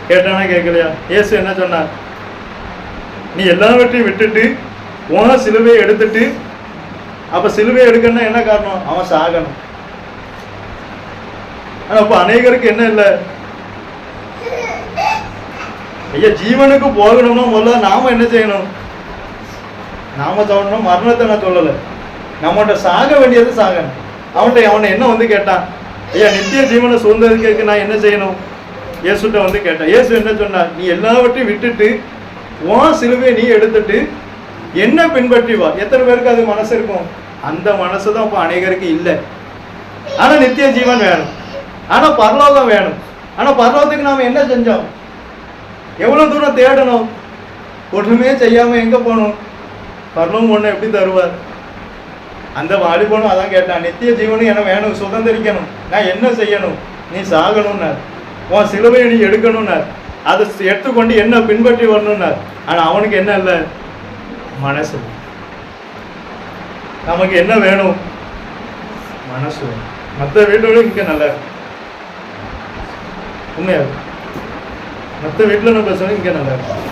S1: கேட்டானா? கேட்கலையா? இயேசு என்ன சொன்னார்? நீ எல்லாவற்றையும் விட்டுட்டு உன சிலுவையை எடுத்துட்டு, அப்ப சிலுவையை எடுக்கணும்னா என்ன காரணம்? அவன் சாகணும். ஆனா அப்ப அநேகருக்கு என்ன இல்லை? ஐயா ஜீவனுக்கு போகணும்னா முதல்ல நாம என்ன செய்யணும்? நாம சொல்லணும். மரணத்தை நான் சொல்லலை, நம்மகிட்ட சாக வேண்டியது சாகணும். அவனை என்ன வந்து கேட்டான்? ஐயா நித்திய ஜீவனை சுதந்திரத்துக்கு நான் என்ன செய்யணும்? இயேசுட்ட வந்து கேட்டான். இயேசு என்ன சொன்னார்? நீ எல்லாவற்றையும் விட்டுட்டு உன் சிலுவையை நீ எடுத்துட்டு என்ன பின்பற்றி வா. எத்தனை பேருக்கு அது மனசு இருக்கும்? அந்த மனசு தான் இப்போ அநேகருக்கு இல்லை. ஆனா நித்திய ஜீவன் வேணும், ஆனா பரலோகம் வேணும். ஆனா பரலோகத்துக்கு நாம என்ன செஞ்சோம்? எவ்வளவு தூரம் தேடணும்? ஒன்றுமே செய்யாம எங்க போகணும்? பரலோகம் ஒண்ணு எப்படி தருவார்? அந்த வாலிபனும் அதான் கேட்டான். நித்திய ஜீவனும் என்ன வேணும், சுதந்திரிக்கணும், நான் என்ன செய்யணும்? நீ சாகணும்னார். உன் சிலுவையை நீ எடுக்கணும்னார். அதை எடுத்துக்கொண்டு என்ன பின்பற்றி வரணும்னார். ஆனா அவனுக்கு என்ன இல்லை? மனசு. நமக்கு என்ன வேணும்? மனசு. மற்ற வீட்டோட இங்க நல்ல உண்மையா, மற்ற வீட்டில் நம்ம பேசணும், இங்க நல்லா இருக்கும்.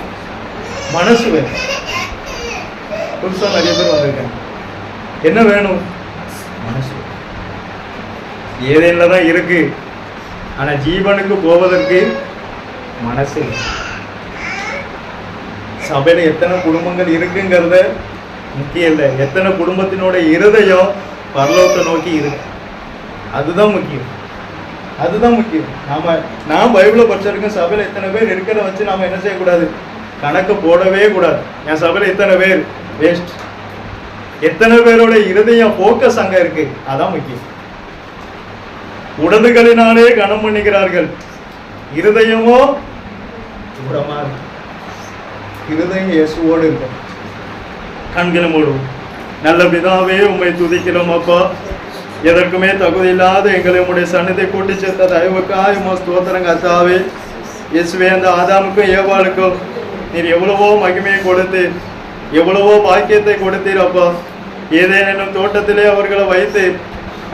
S1: மனசு வேணும். புதுசா நிறைய பேர் வந்திருக்காங்க. என்ன வேணும்? மனசு. ஏதேன்ல தான் இருக்கு, ஆனா ஜீவனுக்கு போவதற்கு மனசு. சபையில எத்தனை குடும்பங்கள் இருக்குங்கிறத முக்கியம் இல்லை, எத்தனை குடும்பத்தினோட இருதயம் பரலோகத்தை நோக்கி இருக்கு, அதுதான் முக்கியம். அதுதான் முக்கியம். நான் பைபிளை படிச்சிருக்கேன். சபையில எத்தனை பேர் இருக்கிறத வச்சு நாம என்ன செய்யக்கூடாது? கணக்கு போடவே கூடாது. என் சபையில எத்தனை பேர் வேஸ்ட், எத்தனை பேரோட இருதயம் போக்கஸ் அங்க இருக்கு, அதான் முக்கியம். உடலுகளினாலே கனம் பண்ணுகிறார்கள், இருதயமோ தூரமா இருக்கு. இருதயம் இயேசுவோடு இருக்கும். கண்களை மூடும். நல்ல பிதாவே உம்மை துதிக்கிறோம் அப்பா. எதற்குமே தகுதி இல்லாத எங்களை உடைய சன்னதை கூட்டி சேர்த்த தயவுக்காய் ஸ்தோத்திரம் கர்த்தாவே. இயேசுவே அந்த ஆதாமுக்கும் ஏவாளுக்கும் நீர் எவ்வளவோ மகிமையை கொடுத்தீர், எவ்வளவோ பாக்கியத்தை கொடுத்தீர் அப்பா. ஏதேனும் தோட்டத்திலே அவர்களை வைத்தீர்.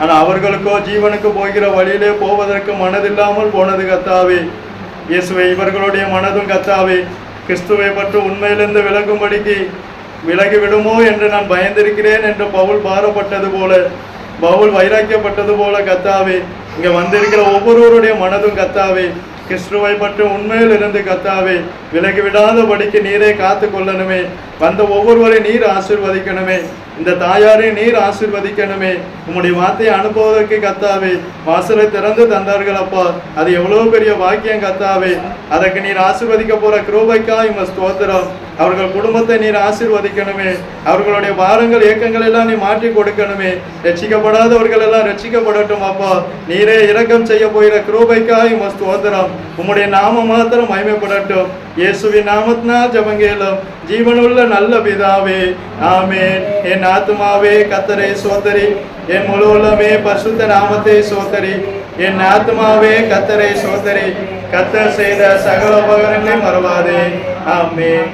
S1: ஆனால் அவர்களுக்கோ ஜீவனுக்கு போகிற வழியிலே போவதற்கு மனதில்லாமல் போனது கர்த்தாவே. இயேசுவை இவர்களுடைய மனதும் கர்த்தாவே கிறிஸ்துவை பற்றி உண்மையிலிருந்து விலகும்படிக்கு விலகி விடுமோ என்று நான் பயந்திருக்கிறேன் என்று பவுல் பாரப்பட்டது போல, பவுல் வைராக்கியப்பட்டது போல கர்த்தாவே இங்க வந்திருக்கிற ஒவ்வொருவருடைய மனதும் கர்த்தாவே கிறிஸ்துவை பற்றி உண்மையில் இருந்து கர்த்தாவே விலகி விடாதபடிக்கு நீரே காத்து கொள்ளணுமே. வந்த ஒவ்வொருவரை நீர் ஆசீர்வதிக்கணுமே. இந்த தாயாரை நீர் ஆசீர்வதிக்கணுமே. உம்முடைய வார்த்தையை அனுப்புவதற்கு கர்த்தாவே வாசலை திறந்து தந்தார்கள் அப்பா. அது எவ்வளவு பெரிய பாக்கியம் கர்த்தாவே. அதற்கு நீர் ஆசீர்வதிக்க போற கிருபைக்காய் உமக்கு ஸ்தோத்திரம். அவர்கள் குடும்பத்தை நீர் ஆசீர்வதிக்கணுமே. அவர்களுடைய பாரங்கள் ஏக்கங்கள் எல்லாம் நீ மாற்றி கொடுக்கணுமே. ரட்சிக்கப்படாதவர்கள் எல்லாம் ரட்சிக்கப்படட்டும் அப்பா. நீரே இரக்கம் செய்ய போகிற கிருபைக்காய் உமக்கு ஸ்தோத்திரம். உம்முடைய நாம மாத்திரம் மகிமைப்படட்டும். இயேசுவின் நாமத்தினால் ஜெபங்கேளும் ஜீவனுள்ள நல்ல பிதாவே, ஆமென். என் ஆத்துமாவே கர்த்தரை சோதரி, என் முழு உள்ளமே பரிசுத்த நாமத்தை சோதரி. என் ஆத்துமாவே கர்த்தரை சோதரி, கர்த்தர் செய்த சகல உபகாரங்களை மறவாதே. ஆமென்.